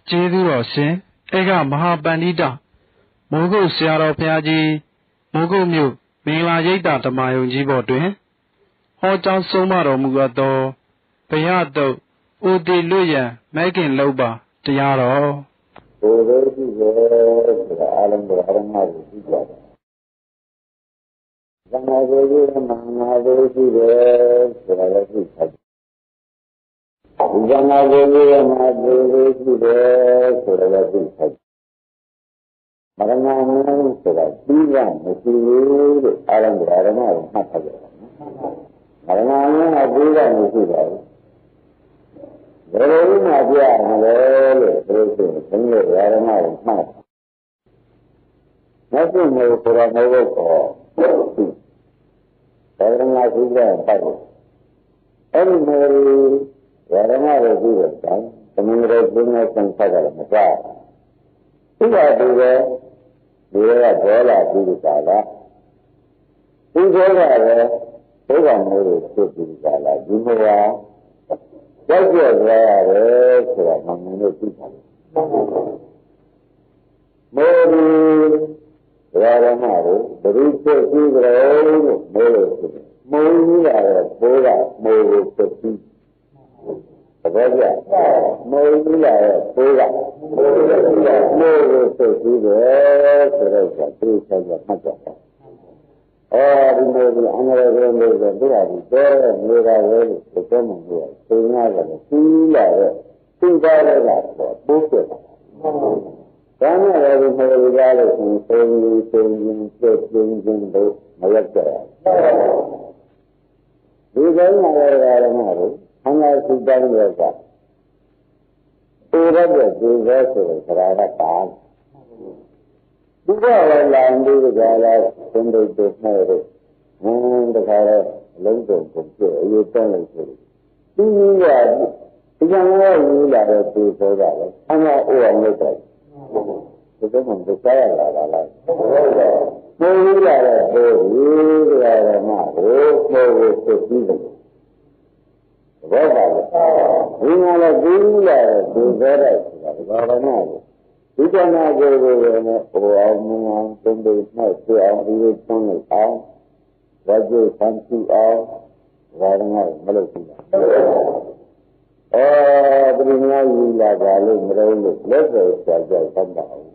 ကျေးဇူးတော်ရှင်ဧကမဟာပန္တိတမိုးကုတ်ဆရာတော်ဘုရားကြီးမိုးကုတ်မြို့မင်္ဂလာရိပ်သာဓမ္မယုံကြီးဘော်တွင်ဟောကြားဆုံးမတော်မူသောဘုရားတုတ်ဥတီလွတ်ရန်မဲခင်လောက်ပါတရားတော်ဘုရားကြီးရဲ့ဆိုတာအလုံးစုံအရမကိုသိကြတယ်။သမာဓိကြီးမဟာဘုရားကြီးရဲ့ဆိုတာလည်းသိကြတယ်။ဒီသမာဓိကြီးရဲ့မဟာဘုရားကြီးရဲ့ဆိုတာလည်းသိကြတယ်။မရဏမဆိုတာပြီးရမရှိဘူးလို့အလုံးစုံအရမကိုမှတ်ထားကြတယ်။မရဏမကပြီးရမရှိပါဘူး။ဘယ်လိုမှပြရမလဲလို့ပြောဆိုသင်္ကေတရမကိုမှတ်နောက်ဆုံးမျိုးဆိုတော့မဟုတ်တော့ဒါရမသိတဲ့ပတ်ကိုအဲ့ဒီမျိုးရမတွေပြီးတော့သမင်္ဂရဘုရားဆံဆက်ကြတယ်မကြဘူးဒီကတည်းကဒီကဘောလာပြီးကြတာဒီဘောလာပဲဘုရားမျိုးတွေဖြစ်ပြီးကြတာဒီမှာကြောက်ကြရရတယ်ဆိုတာမှန်မှန်လို့သိပါတယ်။မေဒီရာရမကိုဘယ်လိုဖြစ်ပြီးကြလဲလို့မေးလို့ဆိုတယ်။မုံကြီးရတဲ့ဘိုးကမေကိုဖြစ်ပြီးသဘောကျ။မုံကြီးရတဲ့ဘိုးကမေကိုဖြစ်ပြီးတယ်ဆိုတော့သူဆက်ရမှတ်ကြတယ်။ဒီလိုဒီအန္တရာယ်တွေလို့ဆိုတော့ဒီတော့နေတာလေလို့ပြောမှမဟုတ်ဘူး။သင်ရတယ်စီးလာတဲ့သိသားရတာတော့ပိုးပြတ်တာ။ဒါနဲ့လည်းဒီလိုကြားလို့ဆိုရင်သုံးရင်ပြည့်ပြင်းခြင်းတို့မရက်ကြရဘူး။ဒီကိန်းမှာလည်းဓမ္မတို့အမှန်စီတိုင်းရတာသိရတဲ့ဒီပဲဆိုတော့သရာကပါဒီကလည်းလာပြီးကြလားသင်တို့တို့မဲ့တို့တခါတော့အလုံးစုံကုန်ပြည့်အရေးတန်းလို့ဆိုတယ်ဒီကြီးကဒီကံရောယူလာတဲ့ဒီဆိုကြတယ်အမှန်အိုးအောင်လုပ်တယ်ဒီတော့မှဒုက္ခရလာတာလားကိုယ်ယူလာတဲ့ဘိုးကြီးတရားဓမ္မကိုကိုယ်ကိုသိပြီးတယ်ဘောပါလေဒီမှာလည်းဒီယူလာတဲ့ဒီဆိုတဲ့ဆိုတာဓမ္မကိုဒီကံကိုကိုယ်ကိုနဲ့ဟိုအောင်မင်းသုံးပြီးမှဆွေအောင်ဒီလိုသွန်းလိုက်အောင်ဝါကျဆန်းစုအောင်ဒါရငါမလုပ်ဘူးဒီများယူလာကြလို့မလို့လက်ဆိုကြောက်ကြောက်သတ်ပါဘူး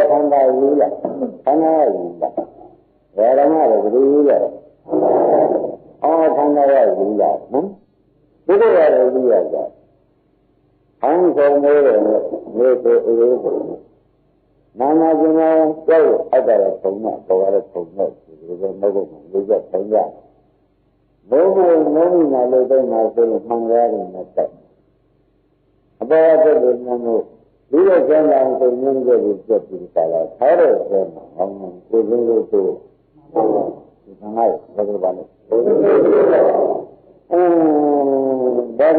ခန္ဓာယူလာခန္ဓာယူလာဒါရငါလည်းဒီယူလာခန္ဓာရယူလာဒီလိုရတယ်ယူရကြအောင်ဆုံးမိုးတယ်မျိုးကိုအေးအေးကိုနာနာကျင်နာကြောက်အပ်တယ်ပုံနဲ့ပေါ်ရတဲ့ပုံနဲ့ဒီလိုမဟုတ်ဘူးလူကပုံရဘုံဘုံလုံးနာလို့တော့မှာဆိုမှန်ရတယ်နဲ့တက်အပေါ်အတက်ကိုညလို့ဒီလိုကျမ်းလာဆိုညင်းကြည့်ပြပြီးပါလားထားတဲ့ဆဲမှာဟောင်းကိုယ်လို့ဆိုဒီကနေ့ဘယ်လိုပါလဲဒါကြောင့်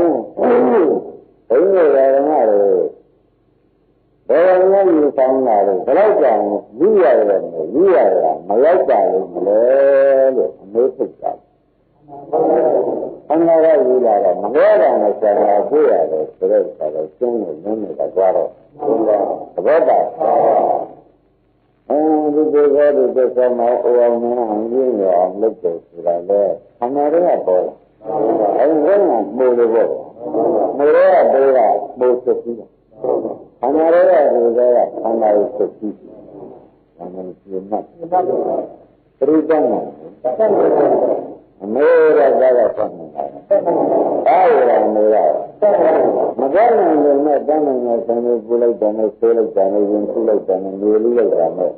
ဘုန်းတော်ရဟန်းတွေဘယ်လိုယူဆောင်လာလို့ဘယ်တော့ကြောင်ယူရတယ်ယူရတာမလိုက်ပါလို့မလဲလို့အမေးထုတ်တာအမှန်တော့ယူလာတော့မလဲတာနဲ့ဆရာကတွေ့ရတယ်ဆိုတော့ဆရာကကျင်းနေနေနေတာကြွားတော့သဘောပါဒီဒေသတွေသက်သာမအိုအောင်မအောင်ရင်းရအောင်လုပ်တယ်ဆိုတာလေအမှန်တော့ပေါ်လာအဲဒီကမိုးလို့ပေါ့မရတဲ့ဘုရားမိုးသက်ပြီးတယ်ခန္ဓာရတဲ့ဘုရားကခန္ဓာကိုသက်ပြီးတယ်။ဒါမှမဟုတ်ပြတ်ပြိတ္တနာအမေရတာကဖတ်နေတာ။ဒါရတာမေရမကောင်းနိုင်လို့နဲ့တန်းနိုင်တဲ့ဆံကိုပူလိုက်တယ်နဲ့ဆေးလိုက်တယ်နဲ့ရင်ပူလိုက်တယ်နဲ့မြေလူလိုက်တာနဲ့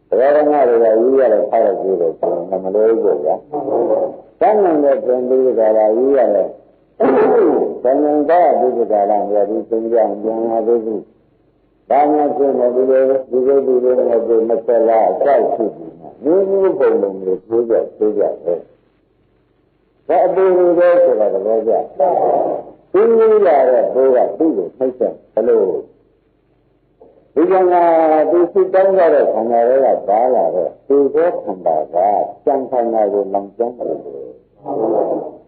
တရားဓမ္မတွေကယူရတဲ့ဖတ်ရကြည့်တယ်ဆိုရင်မလို့ဘူးဗျာ။တန်းနိုင်တဲ့ဆံလေးကလာယူရတယ်သံဃာဒုက္ခလာမြေဒီသင်္ကြန်ပြန်လာသေးဘူး။ဒါမှချင်းလည်းဒီလိုနဲ့ကိုမဆက်လာအကြောက်ဖြစ်ပြီးမျိုးပုံလုံးတွေပြေးကြတယ်။ဒါအပူတွေဆိုတာလည်းကြ။ဒီလိုလာတဲ့ဘိုးကသူ့ကိုနှိမ့်ဆက်ဘလို့ဒီကံကသူစိတ်တောင်းတဲ့ခန္ဓာတွေကပါလာတော့သူသောခန္ဓာကစံခန္ဓာကိုလောင်ကျွမ်းတယ်။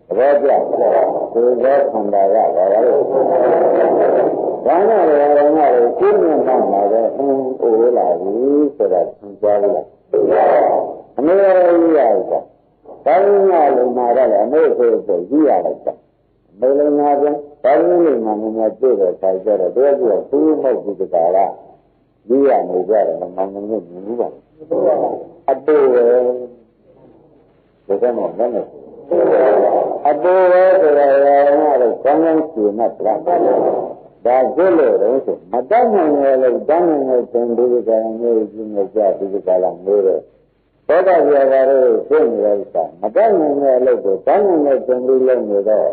သ ဘောပြသူသောခန္ဓာကဘာလို့ဘာနဲ့လဲဘာနဲ့လဲကျင်းနေတာမှာပဲအိုးလာပြီဆိုတာသင်ကြားလိုက်အမေကြီးရတာဘာလို့ညာလုံးမှာတော့အမေဆိုတော့ကြီးရလိုက်တာမေလုံးမှာပြန်ဘာလို့လဲမှာမင်းတွေ့တဲ့ခါကျတော့တို့ကသူ့မဟုတ်ဘူးတကားကကြီးရနေကြတယ်မမင်းနဲ့မြင်ဘူးပါအတူပဲဒါကမှလည်းအတူပဲဆိုတော့တော့ကောင်းကောင်းရှင်းမှတ်တာဒါကြည့်လို့တော့ဆိုမတတ်နိုင်ရလို့တတ်နိုင်တဲ့သင်္ဒီကံမျိုးကြီးမျိုးကြဒီကလာမျိုးတဲ့သောတာပြာကလေးရှင်းနေတဲ့ဥစ္စာမတတ်နိုင်တဲ့အလုပ်ကိုတတ်နိုင်တဲ့သင်္ဒီလုံးနေတော့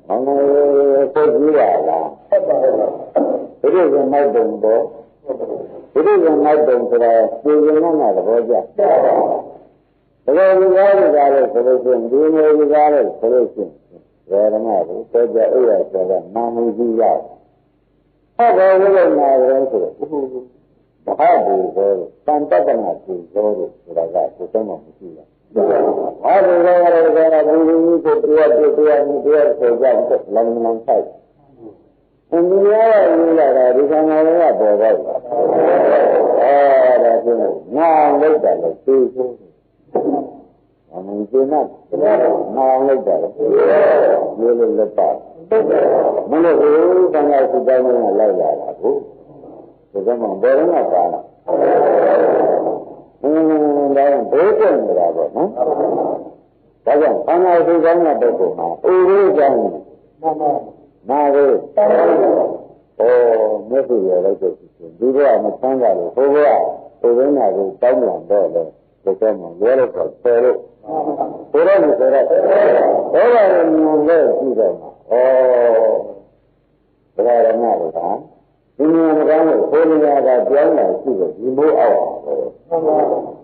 မမကိုကြည့်ရလားဒီလိုကမိုက်တုံတော့ဒီလိုကမိုက်တုံဆိုတာပြည်ရင်နဲ့သဘောကျတကယ်ဒီကားတွေကလည်းဆိုလို့ရှိရင်ဒီမျိုးဒီကားလည်းဆိုလို့ရှိရင်ဓမ္မကိုတောကြအိရဆိုတာနာမည်ကြီးရဟုတ်တယ်ဘုရားနာတယ်ဆိုတော့ဘာဘူးဆိုတန်တက္ကနာကိုဆိုလို့ဆိုတာကကိုယ်တော့မရှိဘူးဘာလို့လဲဆိုတော့ဘုရားကြီးကိုတရားဆိုကြတယ်လမ်းလမ်းဆိုင်အင်းဒီရောရေးလာတာဒီကံတော်ကပေါ်တော့ဒါဆိုနာလိုက်တယ်လို့သိဆိုအမှန်ကျင်းတ်နာလိုက်တယ်ရေးလို့လက်ပါမလို့ဘူးကံတော်စုတိုင်းကလိုက်လာတာကိုဒီကမှဘယ်တော့မှပါလားဒါဘိုးကျနေတာပေါ့နော်ဒါကြောင့်ကံတော်စုတိုင်းတဲ့ပုဂ္ဂိုလ်မှာဥရိကြောင့်နာကိုမျက်စိရလိုက်တဲ့ဒီဘဝမဆန်းကြလို့ဘိုးဘဝဘုရားနာကိုတောင်းပြန်တော့လေဒီကမှရဲလို့ဆိုဆယ်လို့ဘုရားမဆိုတော့ဘောရရဲ့မြင်လို့ကြည့်တော့ဘုရားရမလို့ကဒီမြင်ကောင်းလို့ဘုရားကပြောင်းလာရှိတယ်ဒီမိုးအောင်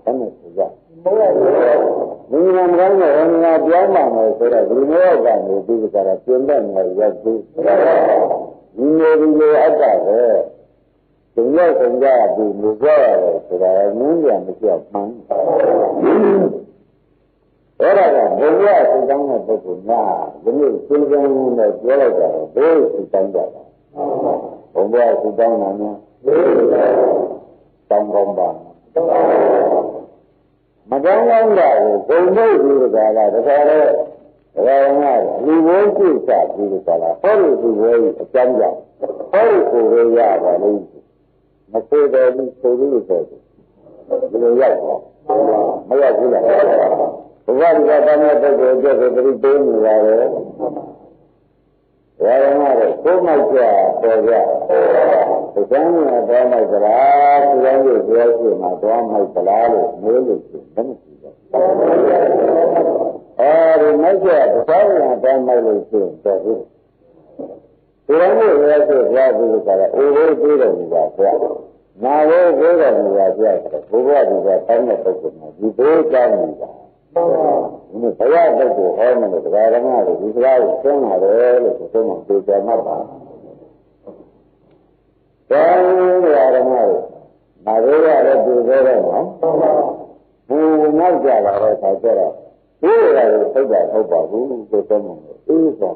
အဲ့နဲ့ဆိုကြဒီမြင်ကောင်းလို့ဘုရားပြောင်းလာမယ်ဆိုတော့ဒီမိုးကနေဒီကရာပြင်တဲ့နေရာရောက်ဒီမျိုးဒီလိုအပ်တာပဲဒီရောက်ကြပြီးလူကြရတယ်ဆိုတာငင်းပြန်မပြောက်မှန်းအဲ့ဒါကဘုရားသူတောင်းတဲ့ပုဂ္ဂိုလ်များဒီနေ့သင်္ကြန်နဲ့ပြောလိုက်တာဘယ်သူတောင်းကြတာဘုရားသူတောင်းတာများတောင်းကောင်းပါမတောင်းကောင်းတာကိုဂုံလို့ဒီကလာတခါတော့ဒါကလူဘိုးကြည့်စားပြီးကြလားဟောဒီလူဘိုးအကျမ်းကြောင့်ဟောဒီကိုရရပါလိမ့်မသိတယ်ဒီဆိုလို့ဆိုတယ်ဒီလိုရောက်တော့မရောက်ဘူးလားဘုရားကတမ်းတဲ့ပုဂ္ဂိုလ်ကျက်ကိုပြိပေးနေရတယ်ဒါကလည်းကိုယ်မိုက်ကြပေါ်ကြဒီကံနဲ့တော့မိုက်ကြလားဒီကံကိုပြောရှိမှတော့မိုက်ကြလားလို့မေးလို့ရှိတယ်မရှိဘူးအဲဒီမိုက်ကြတော့တော့မိုက်လို့ရှိရင်တော့ဘူးဒီလိုမျိုးလည်းဆိုကြပြီးကြတာအိုးလေးပြေးတယ်ကြာဆရာနာလေးပြေးတယ်ကြာဆရာဘုရားဒီကတောင်းတဲ့ပုဂ္ဂိုလ်မှာဒီဘေးကြောင်းနေတာဒီဘုရားပုဂ္ဂိုလ်ဟောမယ်လို့တရားဓမ္မတွေဒီစကားကိုသင်ရတယ်လို့ဆိုမှပြေကြမှာပါတရားဓမ္မတွေနာလေးရလည်းပြေကြတယ်နော်ဘူးနောက်ကြလာတဲ့အခါကျတော့ဒီလိုသိတာဟုတ်ပါဘူးဆိုတော့အေးဆို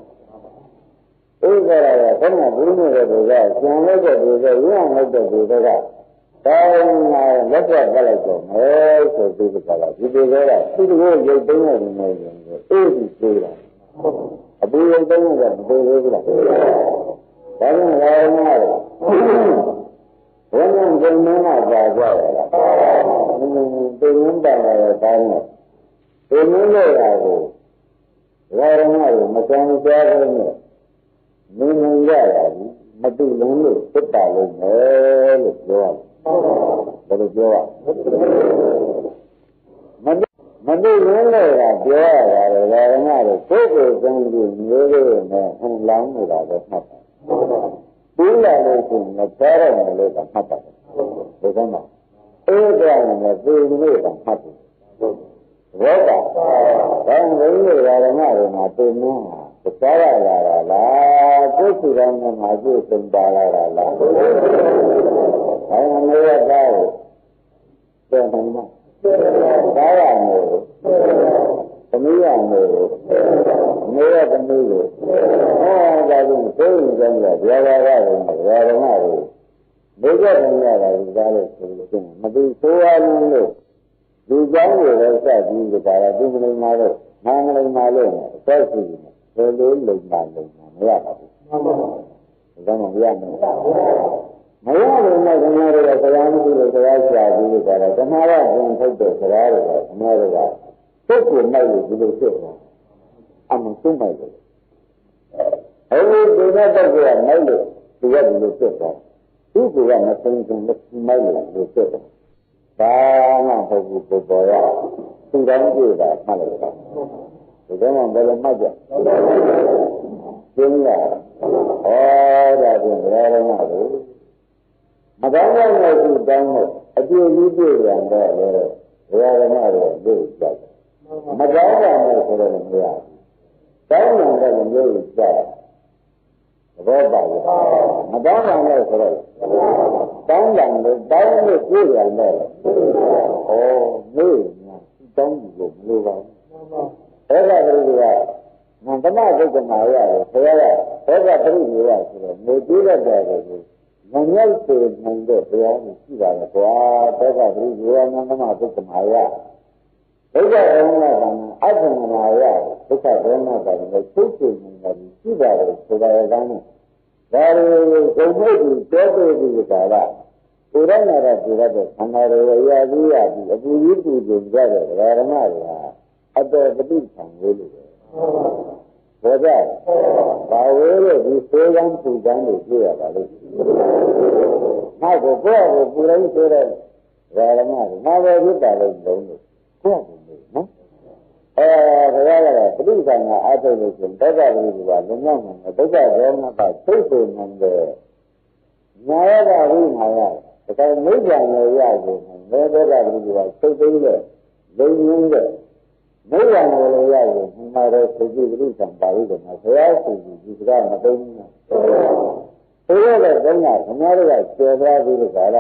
အဲ့ဒါရခဏဘူးနေတဲ့လူကကျန်လိုက်တဲ့လူကရင်းအောင်လိုက်တဲ့လူကတောင်းလာလက်ပြပတ်လိုက်တော့မဲဆိုပြီးကြတာဒီလူကသူ့ကိုရုပ်သိမ်းနေတယ်နေတယ်အေးဒီသေးတာအပူရုပ်သိမ်းနေတာမသေးဘူးလားဒါကြောင့်လည်းဘယ်နဲ့ဘယ်နဲ့မှကြာကြရလားသိရင်းတယ်လည်းတိုင်းတယ်ဒီနည်းနဲ့ရာကိုရာရမကိုမကြမ်းကြားဘူးနဲ့နေနေရတာမတူလုံးလို့ဖြစ်တာလို့မယ်လို့ပြောရတယ်ဘယ်လိုပြောရမတူလုံးလို့ကပြောရတယ်ဒါကမှတော့ကိုယ်ကိုယ်ကောင်းပြီးမျိုးလေးနဲ့ဟန်လောင်းနေတာပဲမှတ်တယ်ပြီးလာလို့ရှိရင်မကြားရမယ်လို့ကမှတ်တယ်ဒီကမှအေးကြတယ်နဲ့ပြေလို့ကမှတ်တယ်ဘောကဘာလို့လဲဓမ္မတွေမှာပုံမှန်ကြားရလာတာလားကိုယ်စီတိုင်းမှာကျိုးစင်ပါလာတာလားဘာမှမရတော့ပြန်မှန်းသားရမယ်သမီးရမယ် ဗျာပါရတယ်ဗျာဓမ္မတွေမိကြတယ်ရတာဒီကားလို့ဆိုလို့မသိဆိုးရလို့ဒီကြောင်းတွေလည်းစပြီးကြတာဒီမလိမ္မာလို့နာမလိမ္မာလို့အသက်ရှိနေတယ်လိုလိမ္မာမရပါဘူးမှန်ပါဘူးဒါမှမရဘူးမရလို့နဲ့ဓမ္မတွေကဆရာမရှိလို့ဆရာရှာပြီးကြတာဓမ္မရပြန်ထုတ်တဲ့ဆရာတွေကဓမ္မတွေကပုဂ္ဂိုလ်မိုက်လို့ဒီလိုဖြစ်သွားအမှန်ဆုံးမိုက်လို့အဲဒီဒီနဲ့တော့ကမိုက်လို့ဒီကဒီလိုဖြစ်သွားသူကမသိဘူးမိုက်လို့ဒီဖြစ်သွားဘာမှမဟုတ်ဘူးပေါ်ပေါ်ရသူတိုင်းကြည့်တာမှတ်လို့တော့ဒီတော့မှဘယ်လိုမှတ်ကြကျင်းရဒါပြင်ဘယ်လိုမှလို့မကောင်းတဲ့သူတောင်းလို့အပြည့်ကြီးပြည့်ရတော့လေဘယ်လိုမှတော့သိကြတယ်မကောင်းတာနဲ့ဆိုတော့မရဘူးတောင်းတယ်လည်းမျိုးကြတယ်ဘောပါလို့မတောင်းတာနဲ့ဆိုတော့တောင်းတယ်လို့တောင်းလို့ပြည့်ရတော့မေးညာတောင်းလို့မလိုပါဘူးအဲ့ဒါကလေးကမန္တမဒုက္ခမာရတယ်ဆရာကဘောကပြိနေရဆိုတော့မေးကြည့်တဲ့တယ်ကိုမမြတ်စေနိုင်တဲ့ဘုရားကိုရှိပါလေကွာဘောကပြိနေရမန္တမဒုက္ခမာရဒုက္ခရောမကအတ္တနာရဒုက္ခရောမကလည်းသိသိနေတာရှိပါတယ်ဆိုတာကလည်းဒါတွေဘုံမဲ့ပြီးတောတွေ့ပြီးကြတာကိုယ်ရနာရပြည်ရတဲ့ခန္ဓာတွေအရာကြီးရပြီးအပူကြီးပူကျင်ကြတဲ့ဓမ္မတွေဟာအတ္တပฏิသံဝေးလို့ဘောကြဘာဝေးလို့ဒီစေကံပူကံတွေပြရပါလိမ့်နောက်ကိုကိုယ့်ကိုပူတိုင်းဆိုတဲ့ဓမ္မတွေနာဝေဖြစ်တာလို့လုံးလို့ကိုယ့်ကိုနော်ဘုရားကပฏิသံဃာအားထုတ်လို့ရှင်ဒုက္ခပရိဒီကလုံလောက်နိုင်တယ်ဒုက္ခရောမကသိသိနိုင်တယ်ညာရတာဝိမာယဒါကမိစ္ဆာနဲ့ရကိုလည်းဒုက္ခပရိဒီကသိသိတဲ့လုံရင်းတဲ့မိစ္ဆာနဲ့လည်းရကိုဒီမှာတော့သိသိပฏิသံပါဠိတော်မှာဘုရားရှိခိုးဒီစကားမသိဘူးနော်ဆိုရတဲ့ဘုရားခမားတွေကကျေသွားပြီးတော့ဒါက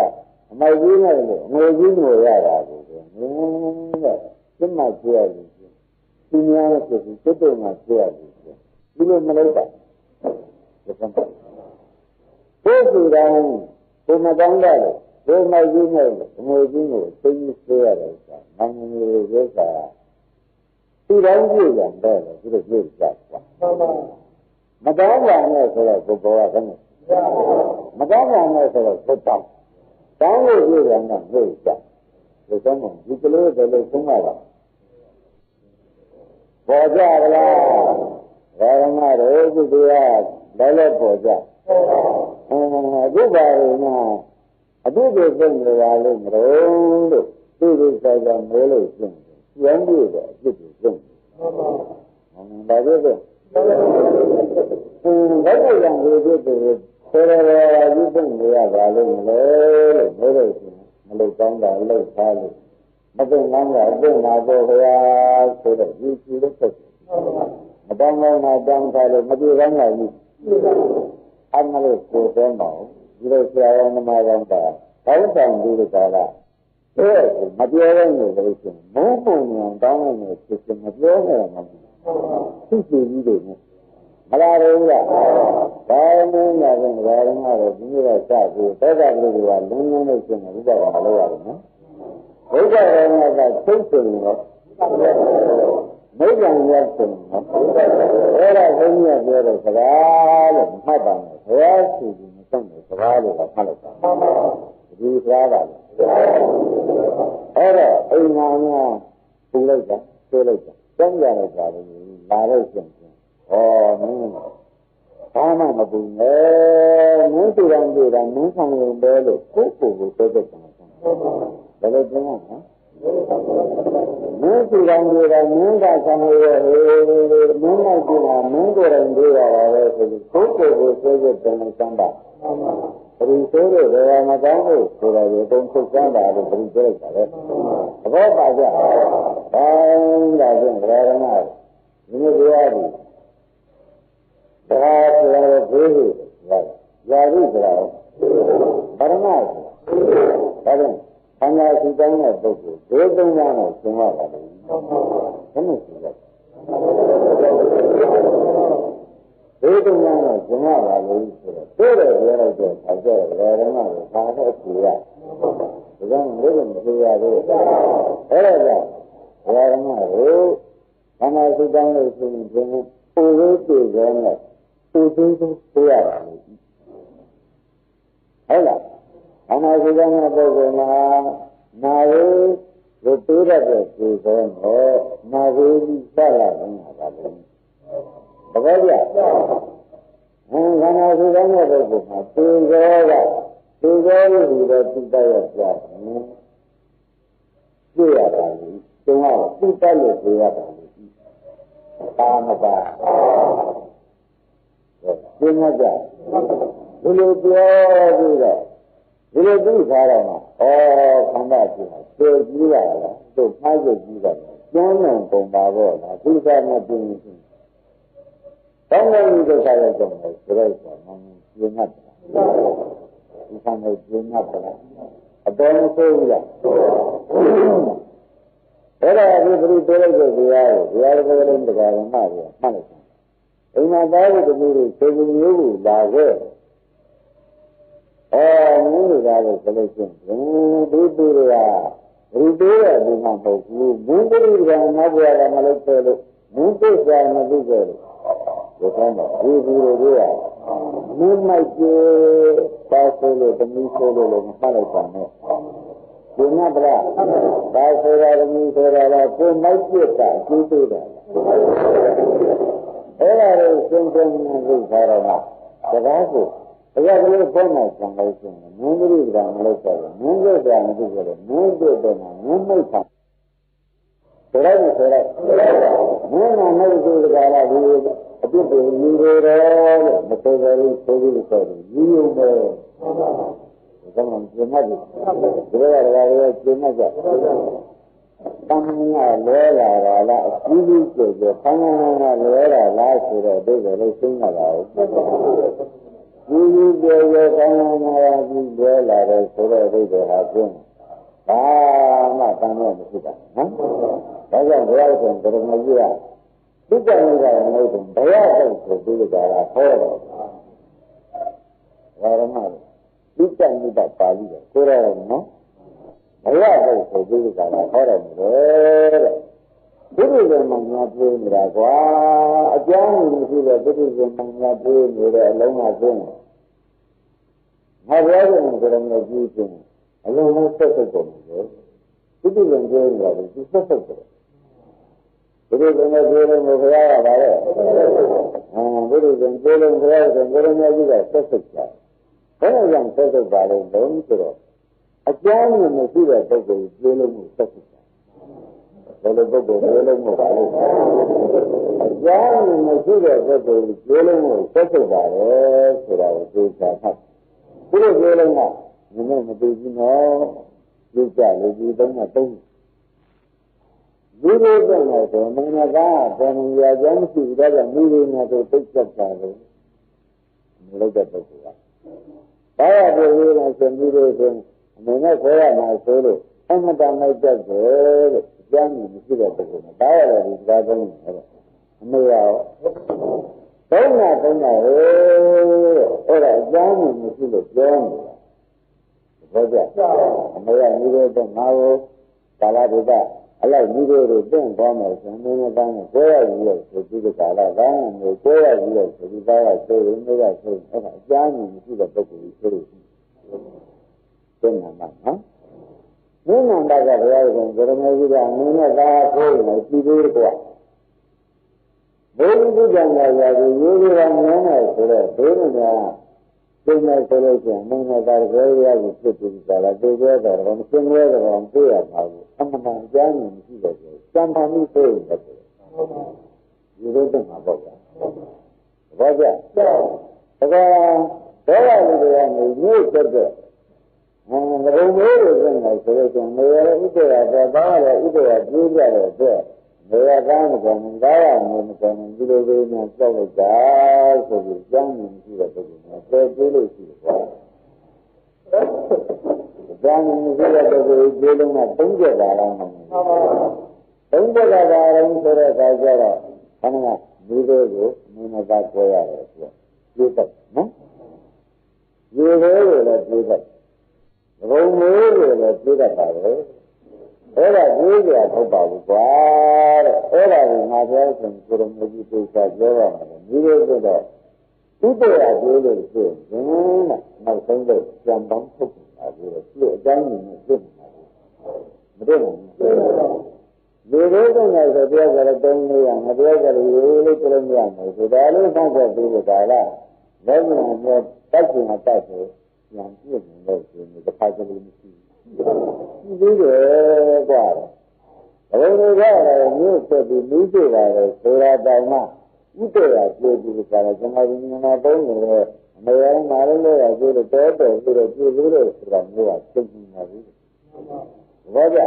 အမိုက်ကြီးနဲ့လို့အငွေကြီးကိုရတာကိုနင်းတဲ့စိတ်မှကြည့်ရတယ်ဒီများနဲ့ဆိုပြီးစိတ်တော်မှာကြည့်ရတယ်ဒီလိုမလုပ်ပါဘူးဘုရားတိုင်းဘုမတောင်းတယ်ဘုမိုက်ကြီးနဲ့အငွေကြီးကိုသိသိရတယ်ဆိုတာနာမည်တွေရတာဒီတိုင်းကြည့်ရတယ်ဒီလိုကြည့်ကြပါမတောင်းပါနဲ့ဆိုတော့ဘုဘောကလည်းမတောင်းပါနဲ့ဆိုတော့ဘုတောင်းတောင်းလို့ကြည့်ရတယ်နဲ့ကြည့်ကြဒီတော့ဒီကလေးတွေလည်းသုံးရတာပေါ်ကြလားဓမ္မတို့ဒီတရားလည်းပေါ်ကြအခုပါရင်အတုတွေသိနေတာလို့မလို့သူ့ကိုကြောက်ကြမိုးလို့ရှင်းကျန်းပြီးတော့အဖြစ်ကိုရှင်းဘာလို့လဲဘယ်လိုလဲဒီဖြစ်တယ်ဆိုတော့ဒီသိနေရပါလို့မလို့မိုးလို့ရှင်းမလို့ကောင်းတာလို့သားလို့မသိနိုင်တာအသိနာတော့ဘုရားဆိုတော့ဒီကြည့်လို့ဖြစ်တယ်မတောင်းတော့တာတောင်းတာလို့မပြေကောင်းတာကြီးအမှန်လို့ကိုယ်တော်မောင်ဒီလိုဆရာတော်နမကောင်တာတောင်းဆောင်ပြီးကြတာမပြောရရင်လည်းရှင်မုန်းပုံညာတောင်းရမယ်ဖြစ်ရှင်မပြောနဲ့မဟုတ်သူ့ကြည့်ပြီးတယ်မလားတော့ဘူးလားဒါမှမဟုတ်လည်းဓမ္မတော့ဒီလိုစပြီးသောတာပတိကလုံးလုံးနဲ့ရှင်ဥပဒါမလုပ်ရတယ်နော်ဘုရားရောကသိသိနေတော့မိဂံရောက်တယ်နော်အဲ့ဒါဘုန်းကြီးကပြောတဲ့စကားလို့မှတ်ပါမယ်ဘုရားရှိခိုးမဆုံးတဲ့စကားလို့မှတ်လိုက်တာဒီစကားပါလေအဲ့တော့အိမ်မှာများပူလိုက်တာဆွဲလိုက်တာကြောင်းကြလိုက်တာလေလာလို့ရှင်ဟောမင်းဘာမှမပူနဲ့မင်းသူတော်ကြည့်တာမင်းဆောင်ရုံပဲလို့ကိုယ့်ကိုယ်ကိုသိတဲ့ကောင်ဘယ်လိုပြောမှာလဲမင်းသူတော်ကြည့်တာမင်းကဆောင်ရုံပဲမင်းလိုက်ကြည့်တာမင်းကိုယ်တိုင်ကြည့်ရတာပဲဆိုပြီးကိုယ့်ကိုယ်ကိုသိတဲ့ကောင်စမ်းပါပရိသေတွေဘယ်မှာကောင်းလို့ဆိုတာကိုတုံးထုတ်စမ်းတာလို့ပရိသေလိုက်တာလေအဘောပါကြတိုင်းဒါဖြင့်ဘယ်ရမဒီလိုတရားကြီးဒါဆိုရတဲ့ဘေးဟိရာဇိဆိုတာဗရမဒါကြောင့်ခန္ဓာရှိတောင်းတဲ့ပုဂ္ဂိုလ်ဘေးသုံးပါးနဲ့ရှင်းရတာလေဘယ်လိုရှိလဲဘေးသုံးပါးနဲ့ရှင်းရတာလေဆိုတော့ တယ်ပြောလိုက်တော့အဲ့ဒါလည်းတော့ဘာလို့ဖြေရဒါကြောင့်ဘယ်လိုမဖြေရဘူးအဲ့ဒါကြောင့်ဘုရားဓမ္မကိုဘာမှသိတောင်းလို့ရှိရင်ဒီလိုပူလို့ပြည့်စုံတဲ့ပူသိသိဆိုရတာလေဟုတ်လားဘာမှသိတောင်းတဲ့ပုဂ္ဂိုလ်မှာနာရီကိုပြေးတတ်တဲ့ပြည့်စုံတော့နာရီကြီးဆက်လာနေတာပါလေတကယ်ကြခန္ဓာသိတောင်းတဲ့ပုဂ္ဂိုလ်မှာပြေးစောလို့ဒီတော့သိတတ်ရကြတယ်ပြည့်ရတာလေကျုံတော့သိတတ်လို့ပြရတာလေပါမပါသိမကြဒီလိုပြောပြီးတော့ဒီလိုသိထားတော့မှခန္ဓာရှိတာသိကြည့်ရလားသိမှားကြည့်ကြည့်တာကျမ်းဉာဏ်ပုံပါတော့လားသိစားမပြင်းဘူးတောင်းတဲ့ဒီဒုက္ခရဲ့ကြောင့်ဆိုတော့မှန်ပြင်းတ်ဒီဆံကိုပြင်းတ်တယ်အတော်မဆိုးဘူးလားအဲ့ဒါအခုပြိတိုးလိုက်တဲ့တရားကိုဘုရားတော်ကလည်းတရားဓမ္မကိုမှတ်လိုက်တယ်။အိမ်မှာသားတဲ့တမျိုးတွေသေကူမျိုးကိုလာခဲ့။မင်းတို့ကလည်းဆိုလို့ရှိရင်ဒီတူတွေကပြိတိုးတဲ့ဒီမှာမဟုတ်ဘူး။မင်းတို့ကနောက်ဘုရားကမလုပ်သေးလို့မင်းတို့ကမသိကြလို့ဒီကောင်းတော့ဒီတူတွေကမင်းမိုက်ကျေပါဆိုလို့တမီးဆိုလို့လည်းမမှတ်လိုက်ပါနဲ့။ဒီနတ်ဗျာဒါဆိုတာတမီးဆိုတာကကိုမိုက်ပြစ်တာကျူးသေးတယ်အဲ့ဒါကိုရှင်းရှင်းလင်းလင်းထားတော့မှတကားကိုဘုရားကလေးပုံမှန်ဆံလို့ရှိရင်မင်းတို့ကမလုပ်တော့ဘူးမင်းတို့ကမသိကြလို့မင်းတို့တော့မင်းမိတ်ဆံဆိုလိုက်မင်းကမဟုတ်ဘူးတကားလားဒီအပြစ်တွေညီတွေတော့လို့မဆိုကြဘူးဆိုပြီးဆိုတယ်ညီုံပဲကမှကျင်းတ်တယ်ဒီလိုရတာလည်းကျင်းတ်ကြတဏှာလဲလာတာလားအကြီးကြီးကျယ်ကျယ်တဏှာလဲလာလားဆိုတော့ဒီလိုလေးသိနေပါဦးကြီးကြီးကျယ်ကျယ်တဏှာကြီးလဲလာတယ်ဆိုတော့ဒီလိုဟာကျင်းဘာမှတန်တော့မရှိတာနော်ဒါကြောင့်ဘုရားရှင်ဘုရားကြီးကသိကြနေတာမဟုတ်ဘူးဘုရားတုတ်ဆိုပြီးကြတာဟောတော့ဘာရမလဲသိကြနေတာပါဠိတော်ကိုရအောင်နော်ဘုရားဟုတ်ဆိုပြီးကြတာဟောတယ်တဲ့ဒီလိုလည်းမညာပြေးနေတာကွာအကြောင်းမရှိတဲ့ဒီလိုလည်းမညာပြေးနေတဲ့အလုံးကပြင်းတယ်ငါပြောတယ်ဆိုတော့လည်းကြည့်ချင်းအလုံးလုံးဆက်ဆက်ကုန်တယ်ဒီလိုလည်းပြေးနေတာဒီဆက်ဆက်တယ်ဒီလိုလည်းပြေးလို့ဘုရားရပါရဲ့ဒီလိုလည်းပြေးလို့ဘုရားကဘုရားမြတ်ကြီးကဆက်ဆက်ကြဘယ်လိုကြောင့်ဆက်ဆက်ပါလဲလုံးဆိုတော့အကြောင်းကိုမရှိတဲ့ပုဂ္ဂိုလ်ပြေးလို့မှုဆက်ဆက်တာဘယ်လိုပုဂ္ဂိုလ်ပြေးလို့မှုပါလဲအကြောင်းကိုမရှိတဲ့ပုဂ္ဂိုလ်ပြေးလို့မှုဆက်ဆက်ပါလေဆိုတာကိုသိချာဖတ်ဒီလိုပြေးလို့ကမင်းမသိဘူးနော်သိကြလို့ဒီသုံးမှာသုံးဒီလိုတော့ဆိုမင်းကဘယ်လိုရကြမ်းမရှိဘူးတော့မိရင်းနဲ့သိချက်တာလို့မလုပ်တဲ့ပုဂ္ဂိုလ်ကဘာရပြေးလို့ဆိုမိလို့ဆိုအမေနဲ့ခေါ်ရမှာဆိုလို့အမှန်တမ်းလိုက်တတ်တယ်လို့အကျမ်းကြီးမရှိတဲ့ပုဂ္ဂိုလ်ကဘာရလဲဒီစကားသုံးတယ်အမေရောသုံးတာဟဲ့အဲ့ဒါအကျမ်းကြီးမရှိလို့ပြောနေတာဘောကြအမေကမိတဲ့တော့ငါ့ကိုကာလဒုက္ခအလိုက်မိတို့တွေတင့်သွားမယ်ဆိုရင်မင်းကတန်းကိုကိုရရည်လို့ဆိုပြီးကာလကောင်းမျိုးကိုရရည်လို့ဆိုပြီးသားကဆိုရင်မိကဆိုရင်အဲ့ဒါအကျမ်းကြီးမရှိတဲ့ပုဂ္ဂိုလ်ကြီးဆိုလို့သိနေမှာနော်မင်းနန္ဒကဘုရားရှင်ကိုရမေကြီးကမင်းနဲ့သာဆိုးနေပြီသေးကွာဘုရားကြီးကလည်းရာဒီရိုးရိုးကမြင်နေဆိုတော့ဒိဋ္ဌိကသိနေဆိုလို့ရှိရင်မင်းနဲ့သာကြောရည်ဖြစ်ပြီးကြလားသိကြတော့မသိငဲတော့မသိရပါဘူးအမှန်တန်ကြားနေမရှိတော့ဘူးစံပါမှုသိနေတယ်ဒီလိုတည်းမှာပေါ့ဗျာဘာကြဒါကဒေါ်လာလူတွေကနေမြို့တက်တဲ့ဘုံမျိုးတွေပြင်နေဆိုလို့ရှိရင်နေရဥဒ္ဒရာတော့ဘာလဲဥဒ္ဒရာပြေးကြတဲ့အတွက်နေရကောင်းတယ်ဒါရမျိုးမကောင်းဘူးဒီလိုလေးနဲ့ကြောက်လိုက်တာဆိုပြီးကြောင်းနေရှိတဲ့ပုဂ္ဂိုလ်ကပြေးပြေးလို့ရှိတယ်ကွာကြောင်းနေရှိတဲ့ပုဂ္ဂိုလ်ပြေးလုံးက30ပါလောက်မှန်တယ်30ပါလောက်ဆိုတဲ့အခါကျတော့ခဏကဒီလိုကိုမင်းမသားကြွရတယ်ဆိုတော့ပြေးတတ်နော် ရေသေးတွေလည်းပြေးတတ်ဘုံမိုးတွေလည်းပြေးတတ်ပါလေအဲ့ဒါပြေးကြထုတ်ပါဘူးကွာတဲ့အဲ့ဒါကိုငါပြောဆိုကိုရမကြီးပြေးချပြောရမယ်ဒီလိုဆိုတော့ဥပ္ပယပြေးလို့ဆိုရင်နောက်ဆုံးတော့ကြံပေါင်းထုတ်တာပြီးတော့သူ့အကြောင်းရင်းနဲ့ပြည့်နေတာမတည့်ဘူးလေရိုးတော့ငါဆိုပြောကြတယ်တုံးလေးရငါပြောကြတယ်ရိုးလေးပြလို့မရဘူးဆိုဒါလေးဖောက်ဆက်ပြီးတော့ဒါလားလက်ကျန်တော့တက်ကျင်တာတက်ဆိုပြန်ပြည့်နေလို့ဆိုရင်တစ်ခါကလေးမရှိဘူးပြီးတယ်ကွာဘယ်လိုလဲမြို့ဆက်ပြီးလူတွေပါလေဆိုတာတောင်မှဥတ္တရာပြေးပြီးကြတယ်ကျွန်တော်ဒီမှာတုံးနေတယ်အမေရောမာရလို့ရပြေးတော့တော်တော်ပြီးတော့ပြေးလို့တယ်ဆိုတာမျိုးကသိနေပါဘူးဘာကြ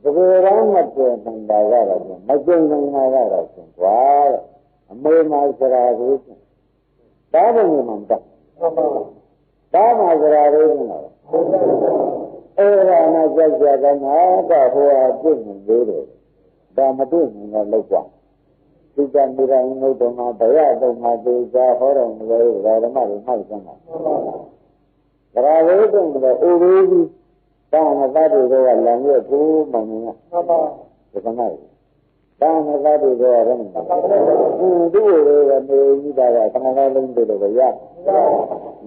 ဘယ်လိုလဲမပြေနိုင်တာကတော့မကျင်နိုင်တာကတော့ရှင်ကွာအမေမာစရာကိုတားတယ်မှမတတ်တားမှာစရာလေးကတော့အဲ့ဒါနဲ့ကြောက်ကြတယ်ငါကဟိုဟာပြည့်နေသေးတယ်ဒါမတွေ့ဘူးတော့လောက်ကွာဒီကမိရင်းတို့တော့မှာဘရတော့မှာသေချာဟောတော်မူလို့ဓမ္မတွေမှတ်စမ်းတာစရာလေးတော့အိုလေးကြီးတာမသားတွေကလမ်းရဲ့ကိုမှန်နေတာဒီကနေ့တာမသားတွေကလည်းသူ့လိုပဲနေကြီးတာကခဏခဏလုံးတွေတော့ရ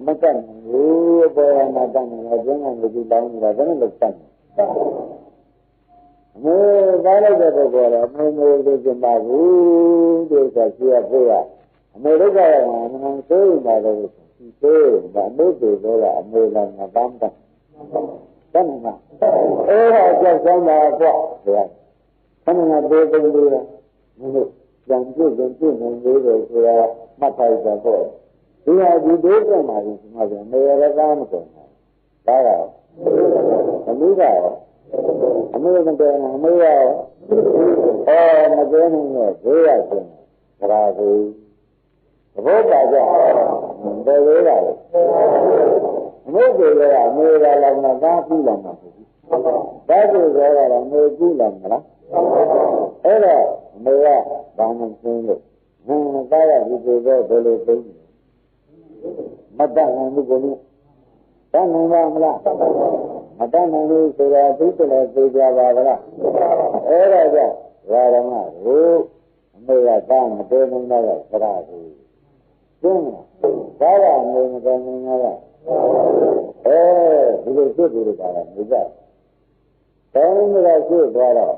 မတတ်ဘူးပေါ်ရမှာတတ်နေတော့ကျင်းကနေဒီလောင်းနေတာဘယ်နဲ့လုပ်တတ်အမေသားလိုက်တဲ့ပုဂ္ဂိုလ်ကအမေမျိုးလိုချင်ပါဘူးဒီဆိုကြည့်ရဖို့ကအမေတို့ကလည်းမနမ်းဆိုးနေတယ်ဒီဆိုးဒါမျိုးတွေတော့အမေလည်းမတမ်းတတ်တတ်မှာအဲ့ဒါကြောက်စမ်းပါကွာဆရာခဏကဒေသင်တွေမလို့ကြံပြည့်နေတယ်ဆိုတာမှတ်ထားကြတော့ဒီဟာဒီဒေသမှာဒီမှာဆိုနေရတာမကုန်ဘူးဒါကတော့အမှုကတော့အမေမတည့်ဘူးအမေရောမတည့်နိုင်ရဲ့ဈေးရခြင်းသရာကိုသဘောပါကြတယ်သေးပါလေအမေတွေကအမေကလည်းမသားပြီးလာမှာဘူးဒါတွေကတော့မေပြီးလာမလားအဲ့တော့အမေကဘာမှမသိလို့သားရဒီလိုပဲဘယ်လိုသိမတတ်နိုင်ဘူးကိုလို့တတ်နိုင်ပါမလားမတတ်နိုင်ဘူးဆိုတာသိတယ်လည်းသိကြပါဗလားအဲ့ဒါကြောင့်ဓမ္မကိုအမေကသားမတည်နိုင်တော့သရာကိုကျင်းတာဒါကအမေမတည်နိုင်တော့ဒီလိုဖြစ်ပြီးတော့နေကြတိုင်းနေတာရှိသွားတော့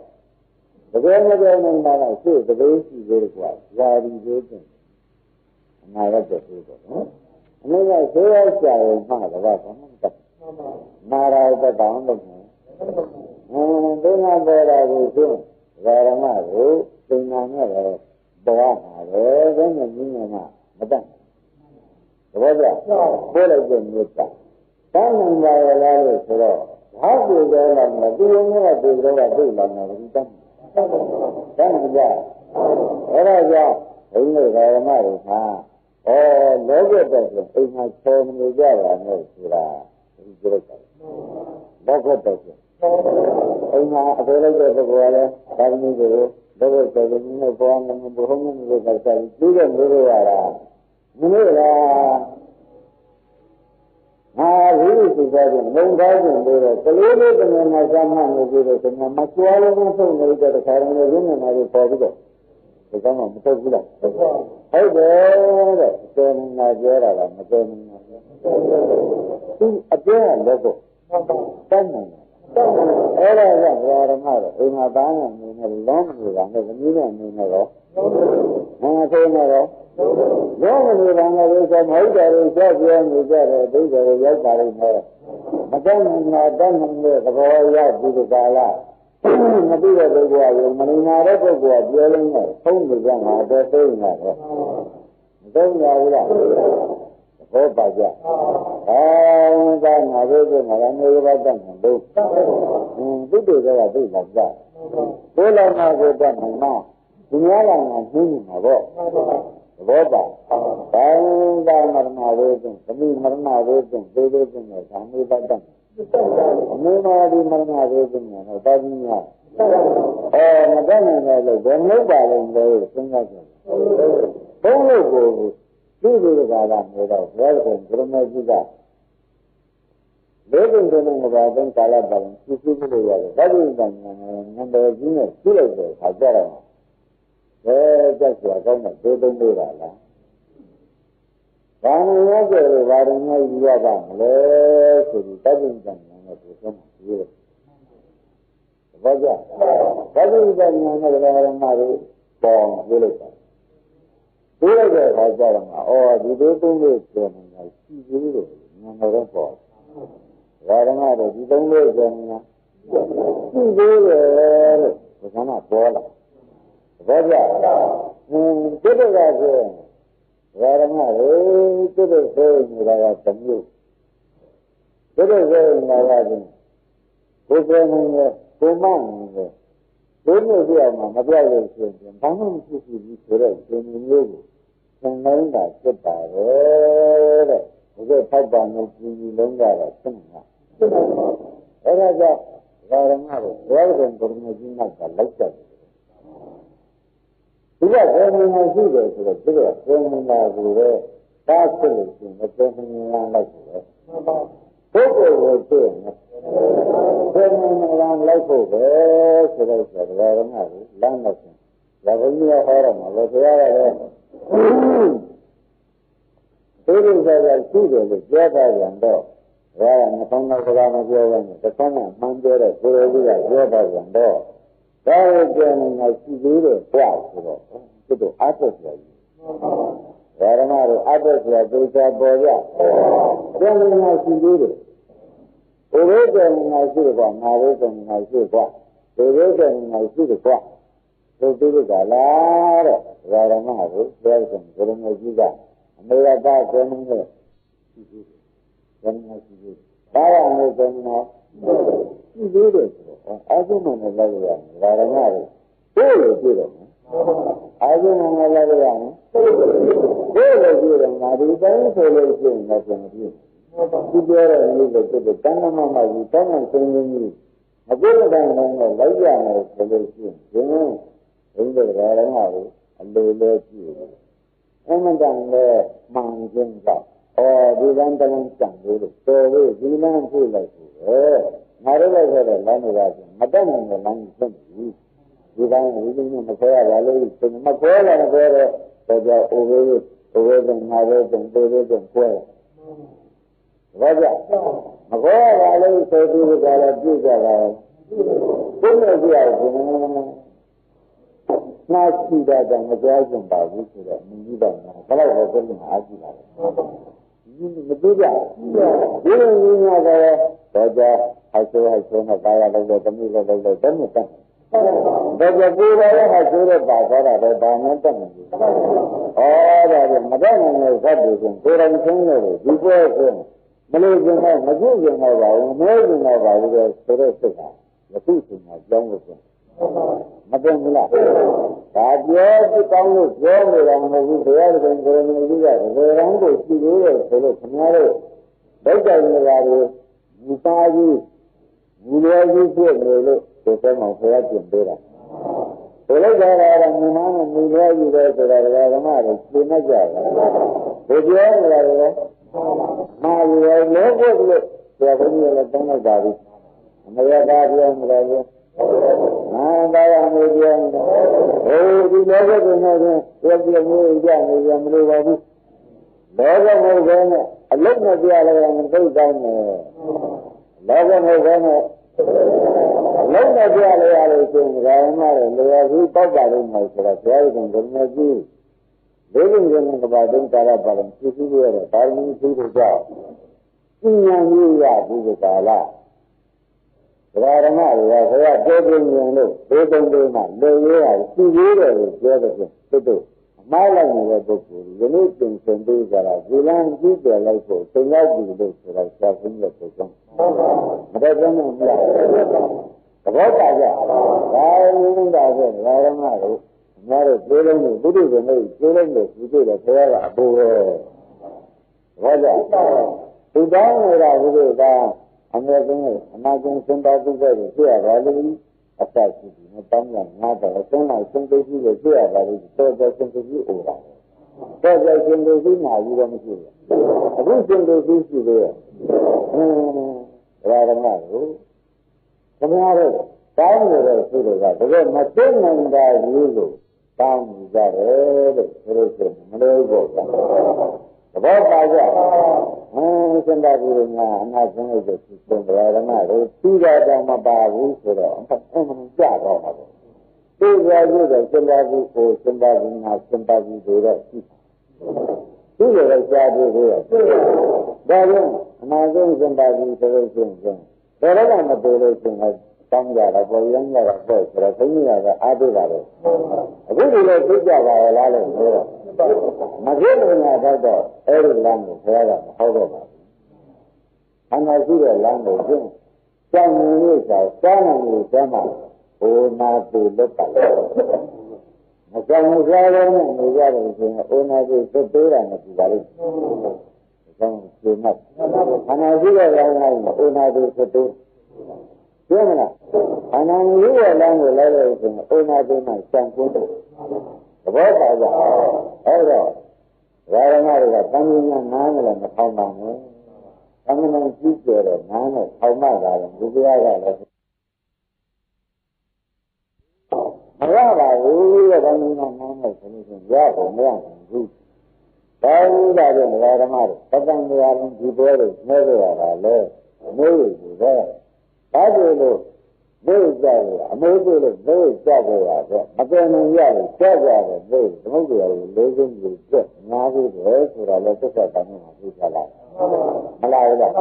တကယ်မတည်နိုင်တော့ရှိတကယ်ရှိသေးတယ်ကွာဇာတိသေးတယ်အနာရတဲ့ဆိုတော့အမေကဆေးရကြရင်မှတော့ဘာမှမတတ်နာရာတတောင်းလို့ဒုက္ခပေါ်တာကိုဖြင့်ဓမ္မကိုသင်္နာနဲ့လည်းပေါ်မှာပဲဘယ်နဲ့နည်းနဲ့မှမတတ်သဘောကျပြောလိုက်တဲ့မြေတာတန်းနိုင်ပါရဲ့လားလို့ဆိုတော့ဘာပြေကြလာမလဲဒီလိုမျိုးကပြေကြတာသိလာမှာဒီတန်းနိုင်ကြအဲ့ဒါကြောင့်ဘုန်းကြီးဓမ္မတွေမှာလောကတက်ဆိုအိမ်မှာချောနေကြတာနဲ့ဆိုတာဒီကြိုက်တယ်လောကတက်ဆိုအိမ်မှာအဖေလိုက်တဲ့ပုဂ္ဂိုလ်ကလည်းဒါမျိုးကိုလောကတက်ဆိုနေပေါ်နေဘုံနေလို့ကစားပြီးတဲ့မျိုးတွေရတာမင်းလားဟာဒီလိုသိကြတယ်မုံသားကျင်လို့ကလေးလေးတမန်မှာစမ်းမှနေပြီးတော့တမန်မှာကျွားလုံးဆုံးနေတဲ့ခါရင်းလေးရင်းနေမှာပေါ်ပြီးတော့ဒီကောင်မှမထုတ်ဘူးလားဟုတ်တယ်တဲ့ကျေနာပြောတာကမကျေနာသူအပြည့်လက်တော့တတ်နိုင်တယ်အဲ့ဒါကဓမ္မတော့အိမ်မှာသားနဲ့နေနဲ့လောင်းနေတာနဲ့သမီးနဲ့နေနဲ့တော့ဆိုနေတော့လောကနေတာနဲ့ဆိုမဟုတ်တယ်လို့ကြောက်ပြောနေကြတယ်ဒိဋ္ဌိကိုရောက်ပါလိမ့်မယ်မတတ်နိုင်တာတတ်နိုင်တဲ့သဘောရောက်ပြီးဒီကာလမသိတဲ့ပုဂ္ဂိုလ်ကမနေနာတဲ့ပုဂ္ဂိုလ်ကပြောလို့နဲ့ဖုံးနေကြမှာတော့သိနေတယ်မသိကြဘူးလားဘောပါကြဒါငါတို့ကငါလည်းမျိုးပါတတ်တယ်လို့သူတို့ကသိလာကြဘိုးလောင်နာကိုတတ်နိုင်မှာဒီများကငါနှင်းနေတာပေါ့ဘောပါဘာသာမရဏဝေဒင်သမီးမရဏဝေဒင်ဒေဒေဒင်နဲ့ဇာမေတတ်တယ်အမေမာဒီမရဏဝေဒင်နဲ့တာကြီးများမတတ်နိုင်တယ်လို့ဘယ်လိုပါလဲလို့စဉ်းစားကြတယ်ဘုန်းလို့ကို သူ့ဒီကလာနေတော့ဘုရားရှင်ကရမကြီးကလေးပင်တွင်ကဘာသုံးကာလပါရင်သူစုလို့ရတယ်ဗဒိတဉာဏ်နံပါတ်ကြီးနဲ့ပြလိုက်တဲ့အခါကျတော့ကြောက်စရာကောင်းတဲ့ဒေသုံးလေးပါလားဘာလို့လဲဆိုတော့ဘာလို့များယူရပါမလဲဆိုပြီးဗဒိတဉာဏ်နဲ့ပြောဆုံးမှာပြီးတယ်ဘာကြောင့်ဗဒိတဉာဏ်နဲ့ဓမ္မတွေပေါ်ပြလိုက်တာပြလိုက်တဲ့အခါကျတော့ဒီဒေသုံးလေးပြောနေတာရှိသေးတယ်ဉာဏ်တော်ပေါ်ဓမ္မတွေဒီသုံးလေးပြောနေတာရှိသေးတယ်လို့ဒီကနေ့ပေါ်လာဘာကြောင့်တိတ္တကဆိုဓမ္မတွေတိတ္တဆိုနေတာကတစ်မျိုးတိတ္တဆိုနေတာကကိုယ်ကိုယ်နဲ့ကိုယ်မနဲ့ဘုရားပြောမှာမပြောက်လို့ရှိရင်ဘာမှမရှိဘူးဆိုတော့ဒီမျိုးကိုသင်္ကန်းတာဖြစ်ပါတယ်တဲ့ဒီကထောက်ပါမယ်ပြည်လုံးကတော့သိမှာအဲ့ဒါကြောင့်ဓမ္မတွေဘုရားရှင်ကိုယ်တော်ကြီးနောက်ကလိုက်ကြတယ်ဒီကဘယ်နည်းရှိတယ်ဆိုတော့ဒီကဘယ်နည်းလာကိုပဲတားဖြစ်လို့ရှိရင်ဘယ်နည်းလာလိုက်တယ်ပုဂ္ဂိုလ်ကိုသိရင်ဘယ်နည်းလာလိုက်ဖို့ပဲဆိုတော့ဓမ္မတွေလမ်းတော့ဒါဘုရားဟောရမှာဘုရားရဲ့ဒီလိုဆိုရရှိတယ်လို့ပြောတာကြတော့ဒါကမကောင်းတဲ့စကားမပြောဘဲနဲ့တစ်ခါမှမှန်ပြောတဲ့ကိုယ်တော်ကြီးကပြောတာကြတော့ဒါကိုပြောနေတာရှိသေးတယ်ကြာဆိုတော့သူတို့အသက်ဆရာကြီးဓမ္မတွေအသက်ဆရာသူချပေါ်ကြပြောနေတာရှိသေးတယ်ဘုရားပြောနေတာရှိတယ်ကွာငါတို့ပြောနေတာရှိကွာဒီလိုပြောနေတာရှိတယ်ကွာသူတို့ကလားတဲ့ဓမ္မတွေပြောတယ်ဘုရားကြီးကအမေရတာပြောနေတဲ့ရှိသေးတယ်ဓမ္မရှိသေးဘာရမယ်ဆိုတော့ရှိသေးတယ်ဆိုတော့အာဇုမနဲ့လည်းရတယ်ဓမ္မတွေဘို့လို့ပြောတယ်အာဇုမနဲ့လည်းရတယ်ဘို့လို့ပြောတယ်ငါဒီတိုင်းဆိုလို့ရှိရင်လည်းပြန်ပြီးဒီပြောတဲ့မျိုးကိုသူကတဏ္ဍမမကြီးတောင်းမှဆင်းရင်းကြီးမပြောတဲ့တိုင်းနဲ့လိုက်ရမယ်ဆိုလို့ရှိရင်ဒီလိုဓမ္မတွေအလိုလိုကြည့်တယ်အမှန်တန်လည်းမှန်ခြင်းကြောင့်ဒီလမ်းတလမ်းကြံလို့တော်လို့ဒီလမ်းပြေးလိုက်ပြီငါတို့လည်းဆိုတော့လမ်းတွေကမတက်နိုင်တဲ့လမ်းကြီးဖြစ်ပြီဒီတိုင်းဒီလိုမခေါ်ရပါလို့မခေါ်လာတော့တော့ကြောင့်အိုဝေးကငါတို့တုံတိုးတို့တုံခွဲဘာကြောင့်မခေါ်ရပါလို့ဆိုပြီးကြတော့ပြည့်ကြတာဘုရားကြီးအောင်နာရှိတာကမကြောက်ကြပါဘူးဆိုတော့မြင်ကြည့်ပါမယ်ဘယ်လောက်ပဲပြည့်မှာအားကြည့်ပါလဲမသိကြဒီလိုမျိုးများတော့ကြဟိုက်ဆိုနဲ့ပါရလို့တမိလို့တမိတက်တော့ကြပူပါရဲ့ဟိုက်ဆိုတဲ့ပါသွားတာလည်းဘာမှတက်မလို့ဒါကမတက်နိုင်တဲ့ဇတ်တွေကိုကိုယ်တိုင်ချင်းလို့ဒီပွဲဆိုမလို့ကျင်တော့မကြည့်ကျင်တော့ပါဘူးမဲကျင်တော့ပါဘူးဆိုတဲ့စိတ်ကမသိချင်တာကြောင်းလို့ဆိုမတင်ဘူးလားဒါပြောကြည့်ကောင်းလို့ပြောနေတာမဟုတ်ဘူးဘုရားရှင်ကိုယ်တော်ကြီးကဘယ်ရန်ကိုရှိသေးတယ်ဆိုလို့ခင်ဗျားတို့ဒုက္ခနေတာတွေဒီပါကြီးဒီလိုကြီးဖြစ်နေလို့ဒီထဲမှာဘုရားပြင်ပေးတာဒီလိုကြတာကမြင်မှန်းမူလွဲကြီးတယ်ဆိုတာဓမ္မတွေပြင်နေကြတယ်ဒီပြောနေတာကမာရီရောလောကုတ်လို့ဆရာဘုန်းကြီးလည်းတောင်းလိုက်ပါပြီအမေရတာပြောနေတယ်သာယာနေပြန်ဒီလောကကိုနဲ့ပြည့်မျိုးကြနေရမလို့ပါဘူးလောကမဟုတ်ဘဲနဲ့အလုံးနဲ့ပြရလည်းမသိတိုင်းနဲ့လောကမဟုတ်ဘဲနဲ့လုံးနဲ့ပြရလည်းရလို့ဆိုရင်ဓမ္မတွေလျော်ပြီးတောက်ပါလို့မဟုတ်ဆိုတော့ဘုရားရှင်ဓမ္မကြီးလေးလုံးကကဘာတုံးကာရပါရင်သိသိရတဲ့ပါရမီသိဖို့ကြောင့်ဉာဏ်ကြီးရဘူးကာလဓမ္မတွေကဘုရားပြောပြနေလို့ဒီတုံးလေးမှလေရဲရရှိသေးတယ်လို့ပြောတဲ့ဖြင့်သူအမှားလိုက်နေတဲ့ပုဂ္ဂိုလ်ယနေ့သင်ရှင်သေးကြတာဒီလမ်းကြည့်တယ်လိုက်ဖို့သင်ရောက်ပြီလို့ဆိုတာသာဘုန်းကြီးကပြောမတတ်ဘူးမလားသဘောကျကြဒါလုံးတာဆိုဓမ္မတို့ငါတို့ပြေးလုံးလို့ဘုဒ္ဓရှင်တို့ပြေးလုံးလို့ဒီတွေ့တယ်ဘုရားကအဘိုးပဲသဘောကျသူတောင်းနေတာဘုရားကအမေကင်းအနာကျင်းစင်ပါသူကပြရပါလိမ့်အသက်ရှိတယ်တောင်းရငါတော့စင်လိုက်စင်သိရှိလို့ပြရပါလိမ့်တော်တော်စင်သိရှိဩတာ တော့ရှင်လူကြီးနာကြီးတော့မရှိဘူးအခုရှင်လူကြီးရှိသေးရဲ့ဓမ္မကိုခင်ဗျားတို့တောင်းနေတဲ့သူတွေကတကယ်မသိနိုင်တာကြီးလို့တောင်းနေကြတယ်လို့ဆိုလို့ရှိရင်မလို့ပေါ့ဗျာသဘောပါကြစင်တာကြီးကအနာကျင်းလို့ဆိုရှင်ဓမ္မတို့ပြီးတော့မပါဘူးဆိုတော့အမှန်ကြတော့မှာပေါ့ဒီကြရည်ကစင်တာကြီးကိုစင်တာကြီးနာစင်တာကြီးတွေတော့ရှိဒီလိုပဲကြားပြီးတော့ဒါကြောင့်အနာကျင်းစင်တာကြီးဆိုလို့ရှိရင်ဘယ်တော့မှမတွေ့လို့ရှိရင်တောင်းကြတာပေါ်ရမ်းကြတာပေါ့ဆိုတော့ဘုန်းကြီးကအားပေးပါတော့အခုဒီလိုသိကြပါရဲ့လားလို့ပြောတော့မဖြစ်လို့ငါတော့အဲ့ဒီလမ်းကိုဘုရားကမဟောတော့ပါဘူးအနာရှိတဲ့လမ်းကိုကျင့်ကြောင်နေလို့စားနိုင်လို့ကျမ်းမှာဘုနာတိလက်ပါမကြောင်စားရနဲ့နေရတယ်ဆိုရင်အိုနာတိသက်သေးတာမကြည့်ပါလိမ့်ကြောင်ကျင့်မှအနာရှိတဲ့လမ်းကိုအိုနာတိသက်သေးပြောမလားအနာလူရဲ့လမ်းကိုလဲလို့ဆိုရင်အိုနာတိမှစံကွန်းတယ်သဘောပါကြအဲ့တော့ဓမ္မတွေကတန်မြင်နားနဲ့မထောင်ပါနဲ့အမှန်တန်ကြည့်ကြတဲ့နားနဲ့ထောင်မှတာလည်းဒီတရားကလည်းမရပါဘူးတဲ့ဓမ္မနာနားနဲ့ဆိုလို့ရှိရင်ရဖို့မရဘူးဘာလို့လဲဆိုတော့ဓမ္မတွေပတန်တရားလုံးဒီပွဲတွေနှဲကြရတာလေမိုးရည်ပဲဘာလို့လို့မိုးကြရအမိုးတွေလို့မိုးကြကြရတော့မကယ်နိုင်ရလို့ကြကြတယ်မိုးသမုဒ္ဒရာကိုလေးစုံကြီးကျက်ငါးခုပဲဆိုတာလည်းသက်သက်တိုင်းမှာသိချလာမလားဘူးလား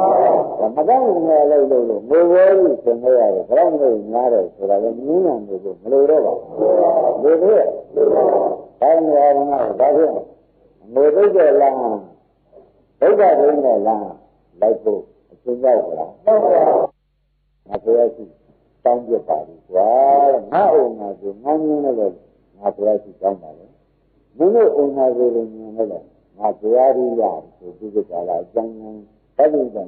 မကောင်းနေလို့မိုးဝဲကြီးဆင်ခဲ့ရတယ်ဘယ်တော့မှညားတယ်ဆိုတာလည်းနင်းရနေလို့မလို့တော့ပါဘူးဒီလိုဘာနေရာမှာဒါဖြင့်မိုးသိတဲ့လမ်းဘုရားဘုန်းနဲ့လမ်းလိုက်ဖို့အရှင်းရောက်လားဟုတ်ပါဘူးငါပြောရှိတောင်းပြပါလိမ့်ကွာငါ့အိမ်မှာဆိုငါမြင်လို့ငါပြောရှိတောင်းပါလေမင်းတို့အိမ်မှာဆိုရင်မြင်လို့ငါတရားရည်ရဆိုဒီကလာအကျဉ်းချင်းတတိယံ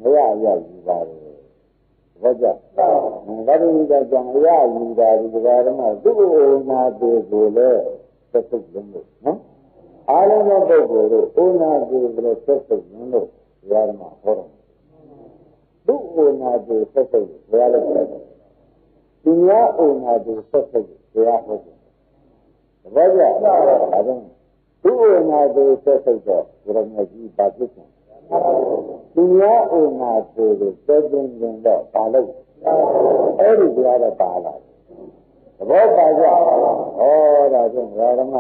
မရရယူပါတယ်ဘာကြောင့်တတိယံကြောင့်ရယူတာဒီကရမသူ့အိမ်မှာဆိုကိုလေသက်သက်လုံးလို့နော်အားလုံးသောပုဂ္ဂိုလ်တို့အိမ်မှာဆိုလည်းသက်သက်လုံးလို့ရမဟောတယ်သူ့အိမ်မှာဆိုသက်သက်ဘယ်လိုလဲဒီများအိမ်မှာဆိုသက်သက်ဘယ်ဟောတယ်ဘာကြောင့်အဲဒါသူ့အိမ်မှာဆိုသက်သက်တော့ဘုရားမြတ်ကြီးပါဖြစ်တယ်သူများအိမ်မှာဆိုသက်သက်တော့ပါလို့အဲ့ဒီတရားတော့ပါလာသဘောပါကြဟောဒါဖြင့်ဓမ္မ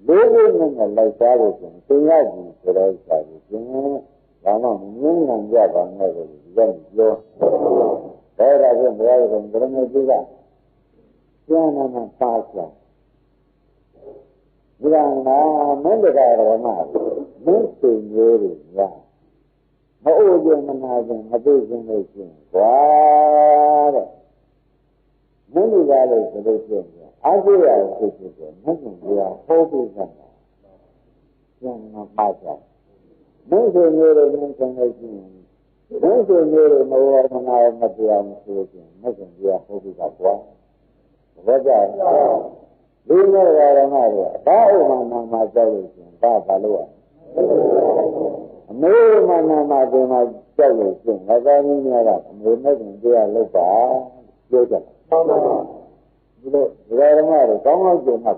တွေလေးလေးနဲ့လိုက်သားလို့ဆိုရင်သင်ရည်ဆိုတဲ့ဥစ္စာကိုသင်ဘာမှမင်းငံကြပါနဲ့လို့ဒီကနေ့ပြောဒါဖြင့်ဘုရားကဘုရားမြတ်ကြီးကကျမ်းနာမှာပါချာဒီကမှာမင်းတရားဓမ္မမင်းစိတ်မျိုးတွေရမအိုခြင်းမနာခြင်းမသိခြင်းလို့ရှိရင်ကွာတဲ့မင်းတို့ကလည်းဆိုလို့ရှိရင်အားကိုးရဖြစ်ဖြစ်တယ်မင်းတို့ကဟောပြီးကြတာကျန်မှာပါကြမင်းတို့မျိုးတွေမင်းဆုံးလို့ရှိရင်မင်းတို့မျိုးတွေမဝရမနာမတရားမဆိုခြင်းမင်းတို့ကဟောပြီးကြကွာဘောကြဒီနေ့ဓမ္မတွေဘာဥမာနာမှာကြောက်လို့ရှိရင်ဘာလို့ရအမေမနာမှာဒီမှာကြောက်လို့ရှိရင်ငါသားကြီးများကအမေနဲ့တင်တရားလုပ်ပါပြောကြတယ်ဟုတ်ပါဘူးဒီလိုဓမ္မတွေကောင်းကောင်းကျင့်မှတ်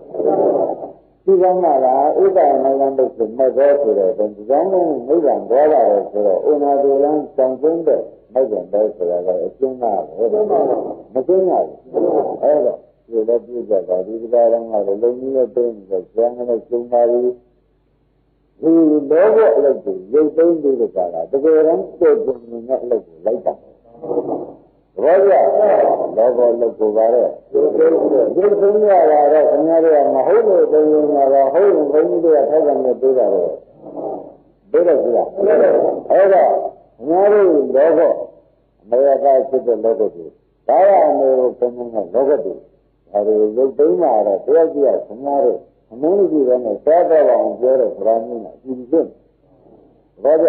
ဒီကမှာလားဥပ္ပါနိုင်ငံဘုရားမဲ့တော်ဆိုတော့ဒီကောင်းကောင်းနိဗ္ဗာန်ပေါ်လာတယ်ဆိုတော့ဥနာတိလန်းစံကျင်းတဲ့နိဗ္ဗာန်ပေါ်ဆိုတာလည်းအကျဉ်းသားပဲမကျဉ်းရဘူးအဲ့တော့ဒီလိုပြည့်ကြတာဒီကရံကလည်းလုံကြီးနဲ့တင်းပြီးကျန်တဲ့ကျုံပါလိဒီလောကအလုပ်ကိုရုပ်သိမ်းပြီးကြတာတကယ်တမ်းတဲ့ကျုံနဲ့အလုပ်ကိုလိုက်တာဘောရလောကလုပ်ကိုပါတဲ့ရုပ်သိမ်းရတာတော့ခင်ဗျားတို့ကမဟုတ်လို့သိရင်တော့ဟုတ်ရင်ဘုန်းကြီးတွေကထိုက်တယ်ပြေးတာတော့ပြေးတယ်ကြီးလားအဲ့တော့ခင်ဗျားတို့လောကအမေကဖြစ်တဲ့လောကကြီးဒါရအမေကိုဘုန်းကြီးကလောကကြီးအဲဒီရုပ်သိမ်းလာတော့တရားကြီးကခင်ဗျားတို့အမင်းကြီးလည်းနဲ့စားတော့အောင်ပြောတဲ့ဗราမျိုးနဲ့အကြည့်ကြည့်ဘာကြ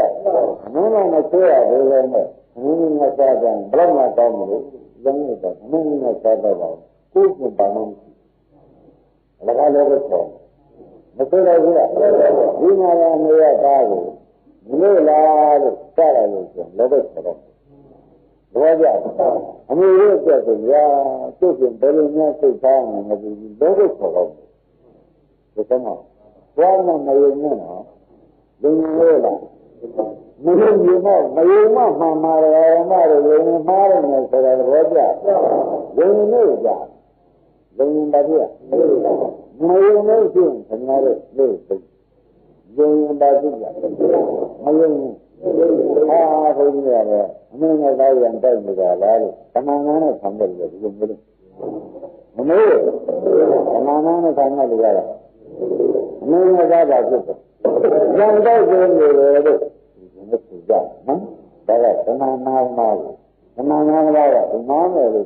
အမင်းကမဆွဲရသေးပဲနဲ့အမင်းကစားတယ်ဘယ်မှာတောင်းမလို့လည်းနဲ့တော့အမင်းကစားတော့ပါကိုယ်ကဘာမှမ là cái lối của một số đây cũng là đi nhà là người ta rồi người là cái là gì lối của đó đúng không? Anh ấy nói cái gì à tôi chuyện đấy nha tôi thấy là lối của đó được không? Qua mà người nghe nó đừng nghe là người mà rồi này sẽ là rồi đừng nghe ra đừng bao giờ người nói chuyện thành ra đấy đừng bao giờ người thôi như là người ta dành tay người ta là cái mà nó không được dùng cái này mà nó không được là người ta bảo chứ dành tay người rồi đấy nó chỉ ra đó là cái mà nó là cái rồi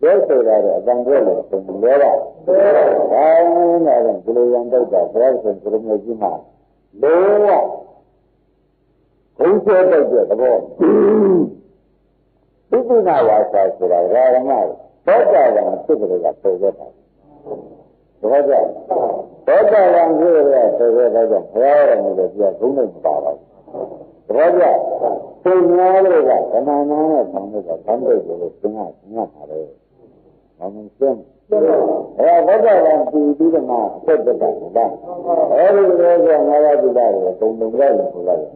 Yes, sir. Then really, from there, I know the Guru the person from the Jima. No, who said that? This is not what I said. I know. That's why I'm super that. What that? That's why I'm here. Where am I? The woman power. What that? So now, and I know that I'm saying, what I want to do now, set the back. Every day, I do that, from the well to life.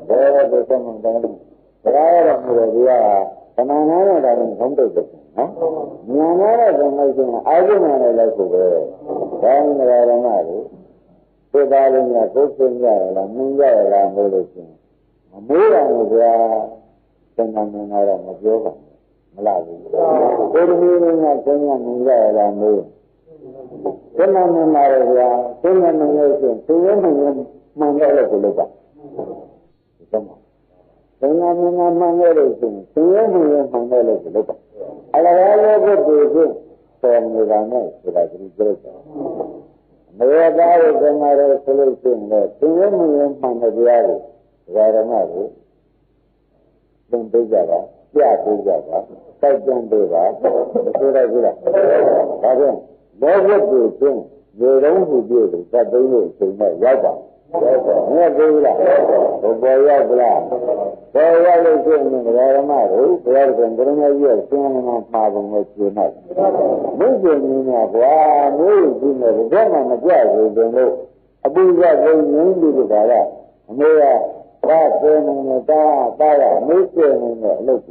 There are the same thing. But I am here, and I know that I'm comfortable. Niana is amazing. I don't know like to wear. Then there are another. So that in the question, Ninja, I'm relation. A more than the phenomenon of yoga. ஒரு மீனிங் சொன்ன எல்லாமே மங்கள கொடுப்பா மங்கள கொடுப்பா அழகாக பேசி சொன்னதானே ஏதாவது சொன்னாரே சொல்லிருக்கீங்க சுயமையம் பண்ணதையாது வேற மாதிரி பேசாதா क्या पूजा का सज्जन देगा पूरा पूरा अरे बहुत देते ये रंग पूजे का देने से मैं जाता मैं देगा तो बोया बोला लेके मेरा मारो यार अंदर में ये सुन ना मारो मैं सुना मुझे नहीं ना हुआ मुझे दिन में जमा में क्या है दोनों अभी क्या कोई नहीं दिखाया मेरा बात नहीं ताया मुझे नहीं लोग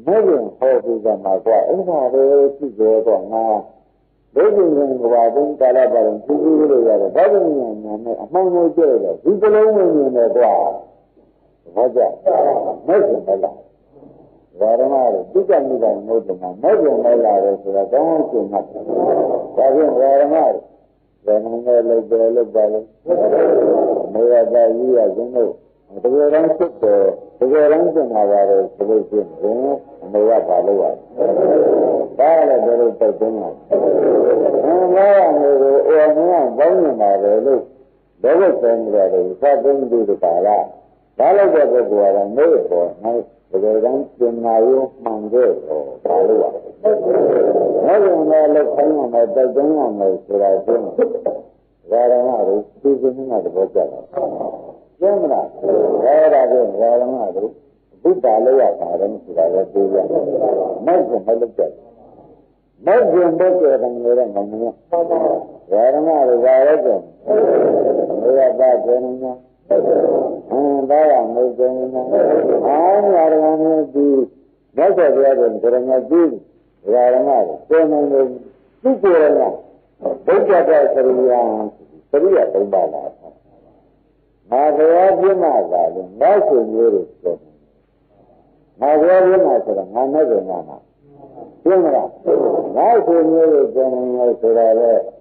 Maybe how to the Magua, and how to go on. Living in the Wadin, Calabar, and Tulu, among the jailers, people only in the Gua. What's that? Nothing like that. Varamara, you can be done, no, never my life, so I don't do nothing. Varamara, when I like the balance, may I buy you as you know. The rank in our solution, and they are followers. Father, there is a dinner. And now I'm look. There was saying that if I didn't do the Pala, Pala was a good and made for night, the rank in Mayu, Mangé, or Palua. Never look on my bedroom on my solution. Where am I? Speaking of the book. Yamra, where are they? Where am I? Buddha Laya, parents, rather do that. Muslim, I look at. Muslim, better than your own. Where am I? Where are they? We are back running now. And I am making now. I'm not going to be better than the deed. Where am I? Saying, look here now. Look at that, Korea, Korea, Magaya Maga, that's a very good. Magaya Maga, I'm never Nana. Simra, that's a very general Sura,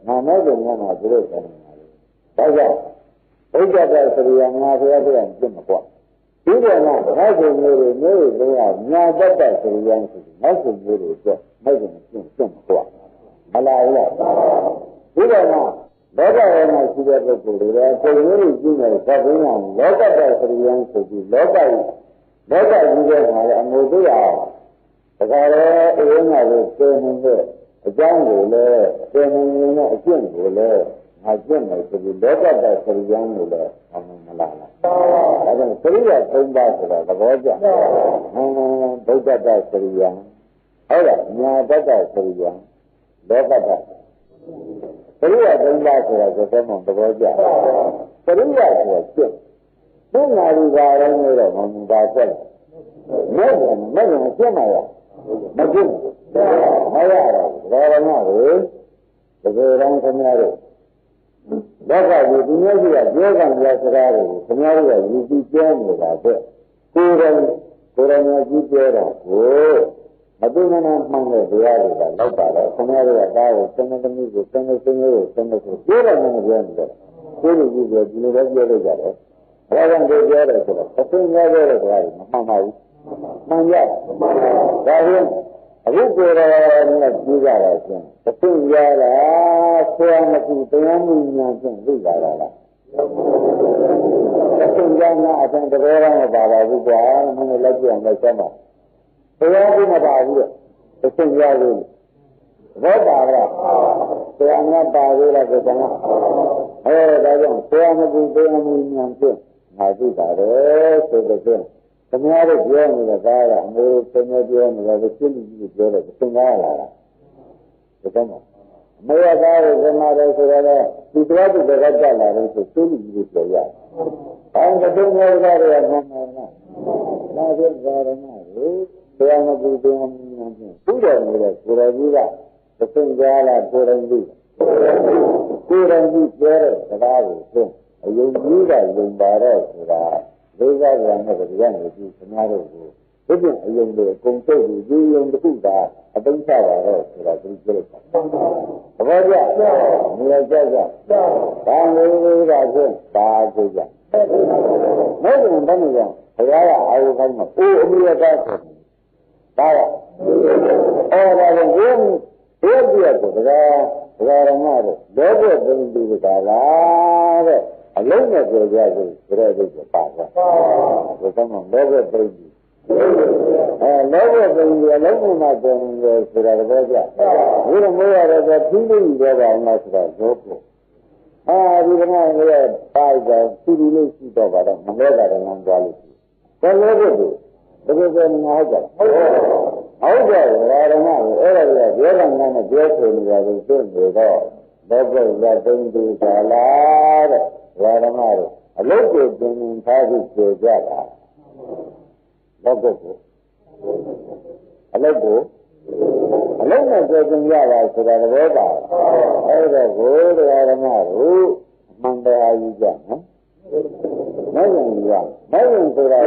I'm never Nana, great animal. Baza, Oja Korea, Magaya, and Jimako. People not, that's a very, they are now better to the answer. That's a very good, making Jimako. Allah, people not. Loka na siya ko dira ko ni jinne sa bina loka ta sriyan so ji loka ji ke ma amu tu ya da ga le e na lo pe ni de အကြောင်းကိုလည်းသင်္နေနဲ့အကျင့်ကိုလည်းငါကျင့်မယ်ဆိုပြီးလောကတ္တစရိယံကိုလည်းအောင်မလားဒါကြောင့်စရိယ၃ပါးဆိုတာသဘောကျဘုဒ္ဓတ္တစရိယံဟုတ်လားညာတ္တစရိယံလောကတ္တစရိယ၃ပါးဆိုတာသဘောမှသဘောကျစရိယဆိုတာကျင့်သူ့နာရီပါတော့လို့တော့မမြင်ပါဆက်မဲ့ကျင့်မှာရမကျင့်မရတော့ဘာဝနာကိုတကယ်တမ်းခင်ဗျားတို့လောကကြီးဒီမျိုးကြီးကပြောကံပြစကားတွေကိုခင်ဗျားတို့ကယူပြီးပြောနေတာတဲ့ကိုယ်တော်ကြီးပြောတာကိုမသိမနာမှန်တဲ့တရားတွေကလောက်ပါတော့ခင်ဗျားတို့ကဒါကိုသင်္ကသမီးကိုသင်္ကစင်းကိုသင်္ကဆိုပြောတယ်မပြောနေတယ်ကိုယ်ကြီးပြောဒီလိုပဲပြောလို့ကြတယ်ဘာကြောင့်ပြောတယ်ဆိုတော့အသိဉာဏ်ပြောတဲ့တရားတွေမမှန်ပါဘူးမှန်ရဒါဖြင့်အခုကိုယ်တော်နဲ့ကြည့်ကြတာချင်းအသိဉာဏ်လားဆရာမကူတရားမှုဉာဏ်ဖြင့်သိကြတာလားအသိဉာဏ်ကအထင်တကယ်တော့မပါပါဘူးကွာမင်းလည်းကြည့်အောင်လည်းဆက်ပါတရားကိုမပါဘူးတဲ့အသိဉာဏ်ကိုဘောပါလားဆရာမပါသေးလားဆိုတော့ဒါကြောင့်ဆရာမကူတရားမှုဉာဏ်ဖြင့်ငါသိပါတယ်ဆိုတဲ့ဖြင့်ခင်ဗျားတို့ပြောနေတဲ့ကားကအမိုးခင်ဗျားပြောနေတာကိုရှင်းပြီးပြောတယ်သင်္ကားလာတာဒါကြောင့်အမေကကားကိုခင်ဗျားတို့ဆိုတော့ဒီတရားသူတွေကကြလာတယ်ဆိုရှင်းပြီးပြောရတယ်။အဲဒါသင်္ကားကားတွေကမှန်မှန်လား။ဒါဖြင့်ကာရဏကိုဆရာမကူတင်အောင်ဉာဏ်ဖြင့်သိတယ်နေတဲ့ကိုယ်တော်ကြီးကသင်္ကားလာကိုယ်တော်ကြီးကိုယ်တော်ကြီးပြောတဲ့စကားကိုသိအယုံကြီးကယုံပါတော့ဆိုတာလေးစားကြတဲ့တရားနဲ့ဒီခင်ဗျားတို့ကိုဒီပြင်အယုံတွေအကုန်ထုတ်ပြီးဒီယုံတစ်ခုသာအသိချပါတော့ဆိုတာသူပြောလိုက်တာသဘောကျနေရာကြကြဘာလို့လဲကဆိုဒါကြကြမဲ့ဘယ်လိုလဲဘုရားကအာယုခိုင်းမှာအိုးအမိရကဆိုဒါကဒါလည်းဘုရားပြည့်ဆိုတရားဓမ္မတို့လောဘသိမ့်ပြီးကြလားတဲ့အလုံးနဲ့ပြောကြတယ်ဆိုတဲ့အိတ်ပါသွား။ဒါကြောင့်လောဘသိပြီ။လောဘသိပြီအလုံးမှာကျင်တယ်ဆိုတာတကယ်ကြ။ဒီလိုမျိုးရတော့သူလေးကြီးပြောတာမှဆိုတာရောပေါ့။ဒီကနေ့လည်းပိုက်တယ်သူလေးရှိတော့ပါတော့မလဲတာလည်းငန်းသွားလို့ရှိ။ဒါလည်းကိုတကယ်ကိုငါဟုတ်ကြ။ဟုတ်ကြတယ်ဓမ္မကိုအဲ့ဒါကပြောတာငါနဲ့ပြောဆိုနေရတယ်သိနေတော့လောဘရသိမ့်ပြီးကြလားတဲ့။ဓမ္မတို့အလုတ်ကိုသင်ထားပြီးကျေကြတာလောကကိုအလုတ်နဲ့ကျေကျင်ရတာဆိုတာသဘောပါအဲ့ဒါကိုတရားဓမ္မတို့အမှန်တရားယူကြနော်မဟုတ်ရင်ဆိုတာ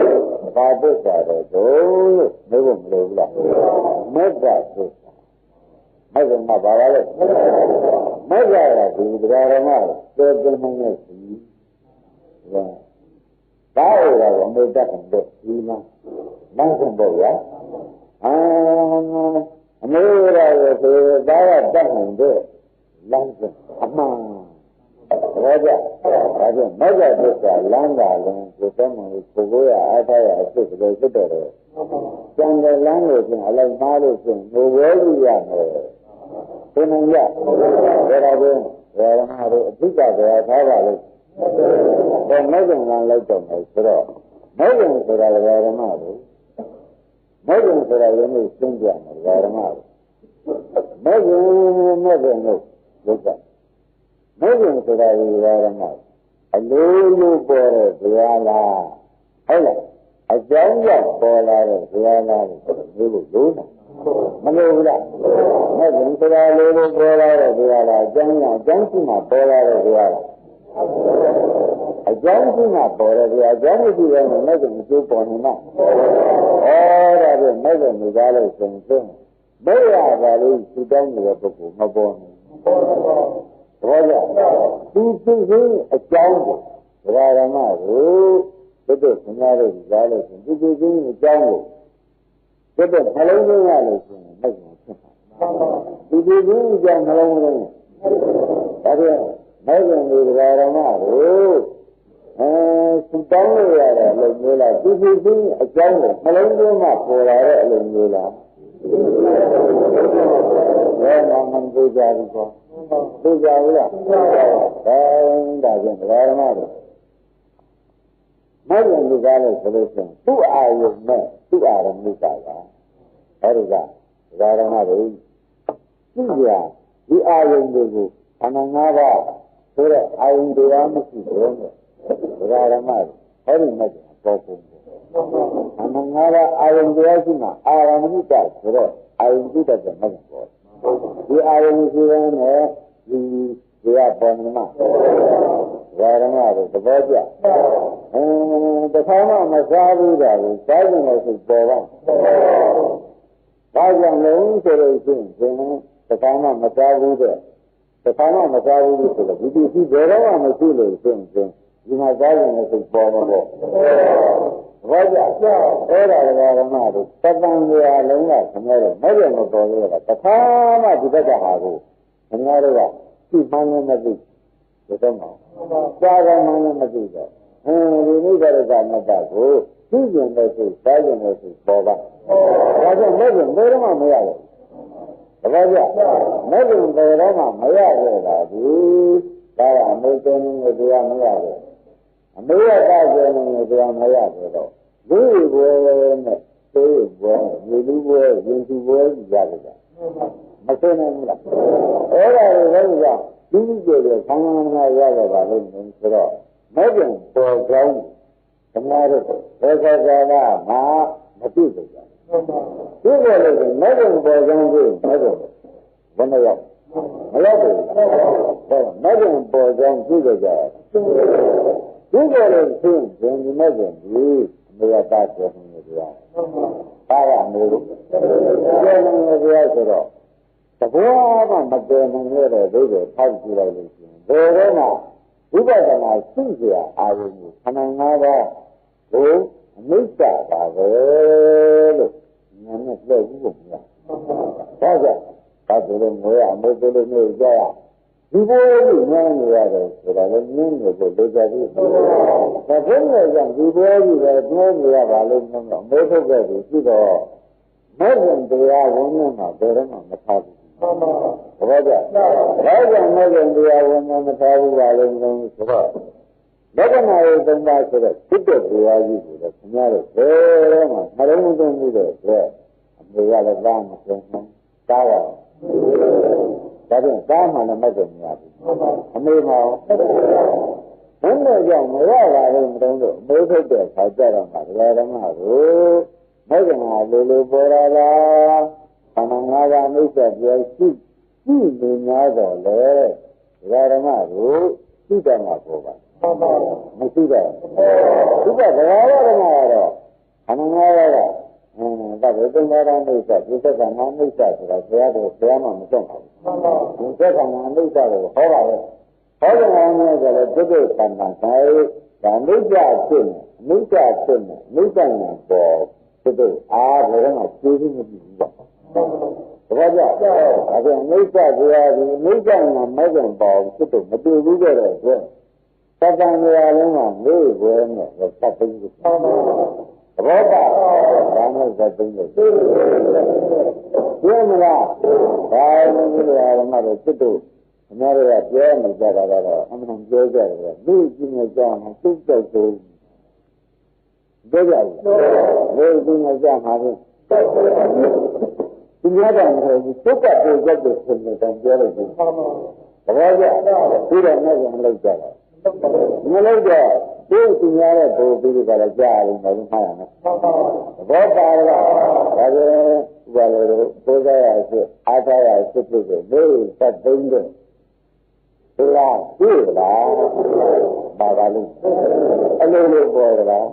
ဘာပုစ္စာတော့လို့မဟုတ်မလို့လားမေတ္တာပုစ္စာအဲ့ဒါမှဘာလဲမေတ္တာကဒီတရားဓမ္မကိုကျေကျင်နေစီဒါရတာကမေတ္တာကတော့ဒီမှာလမ်းဆုံးပေါ့ဗျာအမေရာရဲ့ဆိုဒါကတတ်နိုင်တဲ့လမ်းဆုံးအမှန်ဒါကြောင့်မေတ္တာသစ္စာလမ်းတာလည်းကိုယ်တည်းမှာကိုယ်ရအားထားရအဖြစ်ကလေးဖြစ်တော့တယ်ကျန်တဲ့လမ်းလို့ချင်းအလိုက်မားလို့ချင်းငိုဝဲကြည့်ရမယ်သင်နိုင်ရဒါတော့ဘယ်တော့မှတော့အဓိကတရားထားပါလို့ဒါမဲ့ကံလိုက်တော့မယ်ဆိုတော့မဲ့ကံဆိုတာဓမ္မတို့မဲ့ကံဆိုတာရင်းလို့ရှင်းပြမယ်ဓမ္မတို့မဲ့ကံလို့လုပ်တာမဲ့ကံဆိုတာဒီဓမ္မအလိုလိုပေါ်တဲ့တရားလားဟုတ်လားအကြောင်းကြောင့်ပေါ်လာတဲ့တရားလားလို့လို့မလို့ဘူးလားမဲ့ကံဆိုတာလိုလိုပေါ်လာတဲ့တရားလားအကြောင်းရှိမှပေါ်လာတဲ့တရားလားအကြောင်းရှိမှပေါ်တယ်ဗျာအကြောင်းမရှိရင်မဲ့ကမကျိုးပေါ်နေမှာဒါဖြင့်မဲ့ကမကြားလို့ရှင်ဆုံးမဲ့ရပါလို့သူတောင်းနေတဲ့ပုဂ္ဂိုလ်မပေါ်ဘူးဘောကြသူသိချင်းအကြောင်းကိုဓမ္မကိုတို့ခင်ဗျားတို့ကြားလို့ရှင်သူသိချင်းအကြောင်းကိုတို့နှလုံးသွင်းရလို့ရှင်မဲ့ကဖြစ်ပါသူသိချင်းအကြောင်းနှလုံးသွင်းဒါဖြင့်မဲ့ကလေးဓမ္မကိုသူတောင်းလို့ရတဲ့အလုပ်မျိုးလားသူသူချင်းအကြောင်းကိုနှလုံးသွင်းမှပေါ်လာတဲ့အလုပ်မျိုးလား naman puja ko. Puja ulah. Dan dah jangan ramai. Macam ni kalau solusi, tu ayat ni, tu aram ni kaya. Harga, ramai ni. Puja, di ayat ni, anak ngara, surat ayat dia mesti berani. Ramai, hari macam apa? Anak ngara ayat dia cuma aram ni kaya, surat ayat dia tak macam. Di ayat ni ni dia pernah. Ramai tu berbeza. Bersama masyarakat dari saya masih berang. Saya yang sering bersama masyarakat. Bersama masyarakat itu, jadi berang masih sering. Jika saya masih berang. Wajah, orang ramai tu. Tentang dia lengah sebenarnya. Mereka berboleh. Bersama juga jaharu. Sebenarnya, si mana masih. Betul tak? Cara mana masih. Ini gara-gara bagus. Tujuan itu, saya itu bawa. Wajah mereka maya. Wajah mereka maya lagi. Cara Amerika ni dia maya. Amerika ni dia maya tu. Dulu boleh, dulu boleh jaga. Macam mana? Orang orang dulu je sangat jaga baru mencerah. Macam program kemarin berjalan mati saja. Juga lagi macam program itu macam mana ya? Macam program juga jadi. Juga lagi jadi macam ni mereka tak jadi dia. Para mereka, dia sudah. Semua macam ni dia tahu lagi. Berapa Ubahana sihya ayat kanangara ko misa bahawa mana lagi punya. Saja, kalau mereka mereka ni jaya, dibuat ni ada, kalau ni boleh jadi. Tapi yang dibuat ni ada balik mana, mereka jadi tidak. Mereka dia mana berapa macam. Raja macam dia orang tahu baling ni sebab. Bagaimana ayat tentang sebab kita dia juga sebenarnya orang malam itu ni dia. Dia lepas macam tahu. Tapi sama macam ni apa. Kami mau. Anda yang mereka baling tu, mereka dia saja orang malu. Mereka lalu berada. Kanangara Malaysia dia si minyak le, ramai tu tidak mampu. Mesti dah. Juga ramai ada. Kanangara, tak betul orang Malaysia. Kita kan Malaysia sudah saya macam. Kita kan Malaysia tu, orang ni kalau betul pandang saya, dan Malaysia nampak betul. Orang macam ni. Raja, ada Malaysia dia, Malaysia macam bau itu betul juga tu. Kadang dia lama, ni, tak tinggi. Raja, ramai tak tinggi. Dia mana? Saya ni lama itu. Mereka dia menjaga, aman jaga. Ni jenis jangan tukar tu. Jaga. Ni jenis jangan. Dunia dah ni, tukar tu jadi sebenarnya jadi. Raja, tidak nak Malaysia. Malaysia, tu dunia tu bila kalau jalan macam mana? Berapa ada kalau boleh ada tu ni tak tinggal. Itulah, bawalu. Alulu boleh.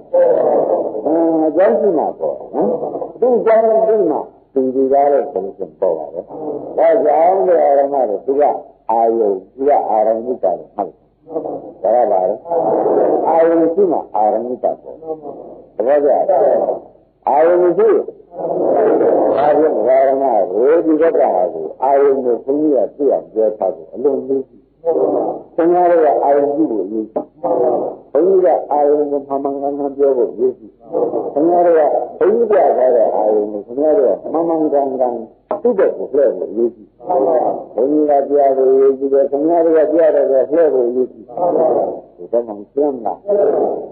Jangan nak. Tu jangan nak. Tinggi garis solusi bawa. Jangan orang ada juga ayu juga orang ni tak ada. Berabar. Ayu cuma orang ni tak ada. Raja. Ayu ni. Ayu orang ada. Juga ada. Ayu ni punya dia tak ada. Alulu. ခင်ဗျားတို့ကအာရုံကြည့်ဖို့ရေးကြည့်ဘုန်းကြီးကအာရုံကိုမှန်မှန်ကန်ကန်ပြောဖို့ရေးကြည့်ခင်ဗျားတို့ကဘုန်းကြီးပြထားတဲ့အာရုံကိုခင်ဗျားတို့ကမှန်မှန်ကန်ကန်သူ့တဲ့ကိုလှည့်ဖို့ရေးကြည့်ဘုန်းကြီးကပြဖို့ရေးကြည့်တယ်ခင်ဗျားတို့ကပြတဲ့ကိုလှည့်ဖို့ရေးကြည့်ဒီတော့မှရှင်းလား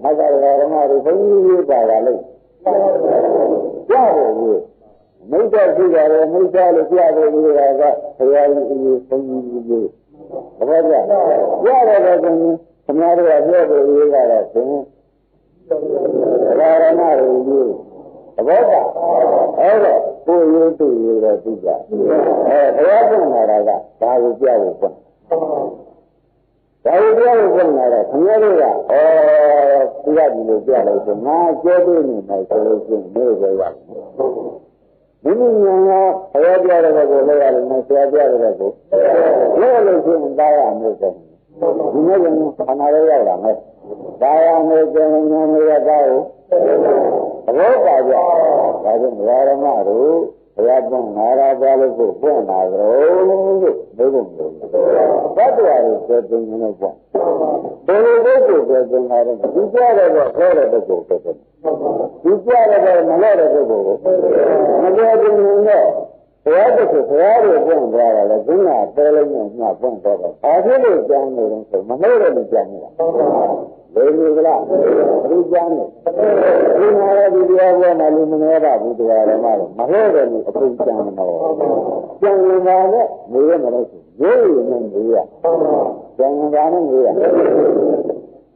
မကရဓမ္မတွေဘုန်းကြီးရေးပါတာလို့ပြဖို့ရေးမိစ္ဆာရှိကြတယ်မိစ္ဆာလို့ပြဖို့ရေးတာကဘုရားကြီးအရေးဘုန်းကြီးကြီးရေးဘာကြပြရတယ်ဆိုရင်ခင်ဗျားတို့ကလှည့်ဖို့ရေးတာတော့ဆိုရင်ဓမ္မတွေရေးသဘောကျအဲ့တော့ကိုယ်ရေးသူရေးတော့သိကြဘုရားပြန်လာတာကဒါကိုပြဖို့ပေါ့ဒါကိုပြဖို့ပြန်လာတော့ခင်ဗျားတို့ကဒီကဒီလိုပြလို့ဆိုငါကျဲသေးနေမယ်ဆိုလို့ရှိရင်နေပဲရမိမိညာကဘုရားပြတဲ့ဘက်ကိုလည်းရတယ်နဲ့ဆရာပြတဲ့ဘက်ကိုလည်းလို့ရှိရင်သားရမယ်ဆိုဒီနေ့ကခန္ဓာလေးရောက်လာမယ်ဒါရမယ်ကျန်ညာမျိုးကသားကိုဘောပါကြဒါကြောင့်ဓမ္မတို့ဘုရားပွင့်လာတာကြားလို့ကိုပွင့်လာကြလို့ဘုရားမျိုးဘတ်တော်ကိုပြောတင်နေတော့ပေါ့ဘယ်လိုကိုပြောတင်လာတော့ဒီကြရတော့ခေါ်တဲ့ပုဂ္ဂိုလ်ပဲဒီကြရတော့မလဲတဲ့ပုဂ္ဂိုလ်ကိုမပြောတင်နေတော့ဘုရားတခုဘုရားကိုပွင့်သွားတာလေဘုရားတဲလုံးနဲ့ညပွင့်သွားတာဘာဖြစ်လို့ကြမ်းနေလဲဆိုမလို့လည်းကြမ်းနေတာလေလူကလားဒီကြမ်းနေဒီမှာဒီတရားပေါ်မှာလူမနေရဘူးတရားဓမ္မတော့မဟုတ်တယ်လို့အကုန်ကြမ်းတော့ကြမ်းနေတာနဲ့နေရမလို့ဆိုရိုးရိုးနဲ့နေရကြမ်းနေတာနဲ့နေရဒီ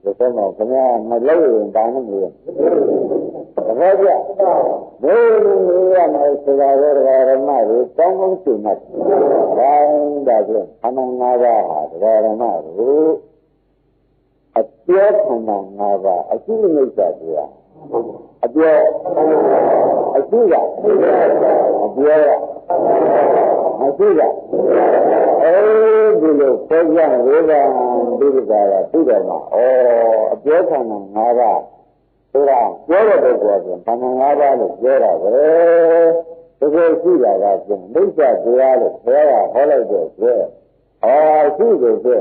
တော့ခင်ဗျာမလို့ရင်ဒါနဲ့နေရဘာကြနေနေရမယ်ဆိုတာရောဓမ္မတွေတောင်းကောင်းရှင်းမှတ်ဒါဒါကြောင့်အမှန်၅ပါးဟာဓမ္မတို့အပြောခန္ဓာ၅ပါးအရှိမိစ္ဆာတရားအပြောအရှိကအပြောရမရှိကအဲဒီလိုပြောကြဝေဒနာဒုက္ခကသိတယ်မှာအပြောခန္ဓာ၅ပါးဆိုတာပြောတဲ့ပုဂ္ဂိုလ်ကခန္ဓာ၅ပါးလို့ပြောတာပဲတကယ်ရှိတာကပြန်မိစ္ဆာတရားလို့ပြောတာဟောလိုက်တဲ့ကျဲရှိတယ်ကျဲ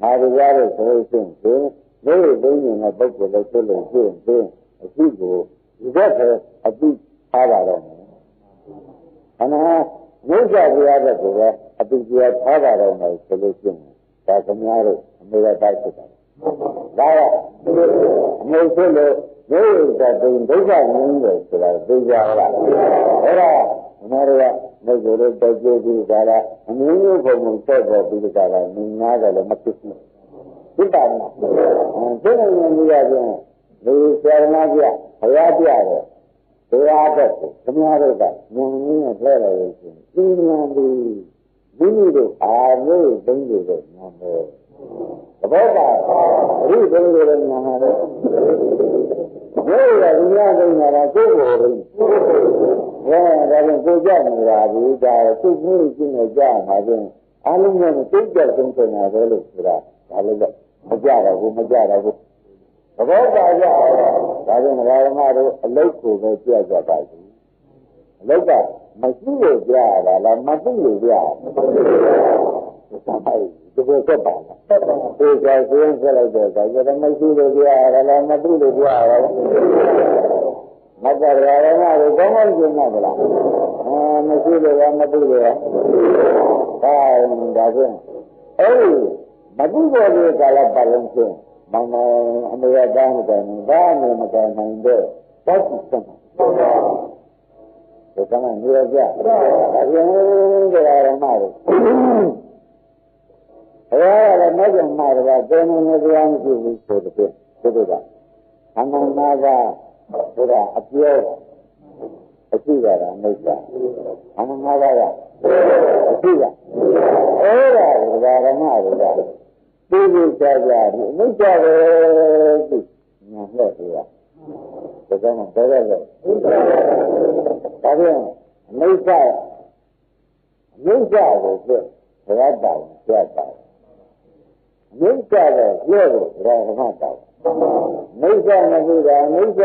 ငါတရားလို့ဆိုလို့ရှိရင်ဒီလိုသိနေတဲ့ပုဂ္ဂိုလ်လည်းဖြစ်လို့ရှိရင်အရှိကိုဒီဘက်ကအတိထားပါတော့မယ်ခန္ဓာမိစ္ဆာတရားတဲ့ကိုပဲအတိတရားထားပါတော့မယ်ဆိုလို့ရှိရင်ဒါခင်ဗျားတို့အမေရတိုက်ဖြစ်တာဒါကအမေဖြစ်လို့ဒီကတိဒုက္ခနင်းတယ်ဆိုတာသိကြလားအဲ့ဒါအမေရမိစ္ဆာတို့တိုက်ကြည့်ပြီးဒါကအနည်းမျိုးပုံပုံဆက်ပေါ်ပြီးကြတာနင်းများတယ်လည်းမဖြစ်ဘူးသိပါ့မလားသိနေရင်ဒီကပြန်ဒီဆရာမပြဘုရားပြတယ်တရားတဲ့ကိုခင်ဗျားတို့ကဉာဏ်ရင်းနဲ့လှည့်လိုက်လို့ရှိရင်ဒီဉာဏ်ဒီမိမိတို့အာမျိုးသိနေတဲ့ဉာဏ်ပဲသဘောပါအရိသိနေတဲ့ဉာဏ်ဟာလေဘယ်လိုလဲဉာဏ်သိနေတာကိုယ်ကိုယ်ရင်းဒါကြောင့်ကိုကြနေတာဒီဒါသူ့ကြီးကြီးနဲ့ကြာမှာချင်းအလုံးနဲ့သိကြဆုံးနေတာပဲလို့ဆိုတာဒါလည်းမကြတော့ဘူးမကြတော့ဘူးသဘောပါကြဒါကြောင့်ဓမ္မတို့အလုတ်ကိုပဲကြည့်ကြပါဘူးအလုတ်ကမရှိလို့ကြရတာလားမသိလို့ကြရတာဒီလိုဆက်ပါလားဒီကဆိုရင်ဆက်လိုက်တော့ဒါကြတော့မရှိလို့ကြရတာလားမသိလို့ကြရတာလားမတ္တရာရမတို့ကောင်းကောင်းရှင်းမှမလားမရှိလို့ရမသိလို့ရဒါဖြင့်အဲဒီမသိဖို့ဒီကာလပတ်လုံးချင်းမမအမေရတန်းတယ်ဘာမှမကနိုင်တဲ့ဘာဖြစ်စမ်းဒီကနေ့နေရကြအရင်တရားဓမ္မတွေအဲ့ဒါလည်းမကျန်မှာတော့ကျင်းနေတရားမရှိဘူးဆိုတဲ့ဒီကခန္ဓာနာကဆိုတာအပြောအရှိတာမိစ္ဆာခန္ဓာနာကအရှိတာအဲ့ဒါဓမ္မတွေကသိသိကြကြဒီအနိစ္စပဲသိညာနဲ့ပြောဒါကြောင့်ဘယ်လိုလဲဒါပြန်အနိစ္စကိုပြဘုရားတောင်းပြတာအနိစ္စကိုပြောလို့ဘုရားဓမ္မတောင်းအနိစ္စမရှိတာအနိစ္စ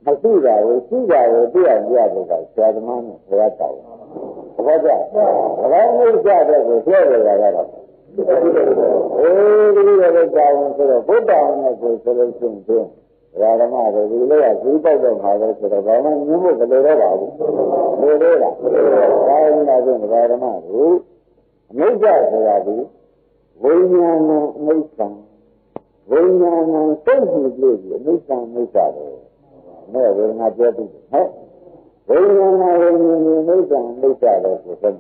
မရှိတာကိုရှိတာကိုသိအောင်ပြလို့ကဆရာသမားနဲ့ဘုရားတောင်းဘာကြဘုရားအနိစ္စတဲ့ကိုပြောရတာကတော့ ဒီလိုလည်းကြောင်းဆိုတော့ဘုဒ္ဓအောင်နဲ့ကိုဆိုလို့ရှိရင်ဓမ္မတွေဒီလိုကဈေးပေါက်တော့မှာပဲဆိုတော့ဘာမှညှိဖို့မလိုတော့ပါဘူးလိုသေးလားဒါရင်လည်းဆိုဓမ္မတွေအနိစ္စဆိုတာဒီဝိညာဏအနိစ္စဝိညာဏစိတ်ကြီးပြည့်ပြီးအနိစ္စအနိစ္စပဲနဲ့ဝေဒနာပြောပြီးဟုတ်ဝိညာဏဝိညာဉ်အနိစ္စအနိစ္စပဲဆိုတော့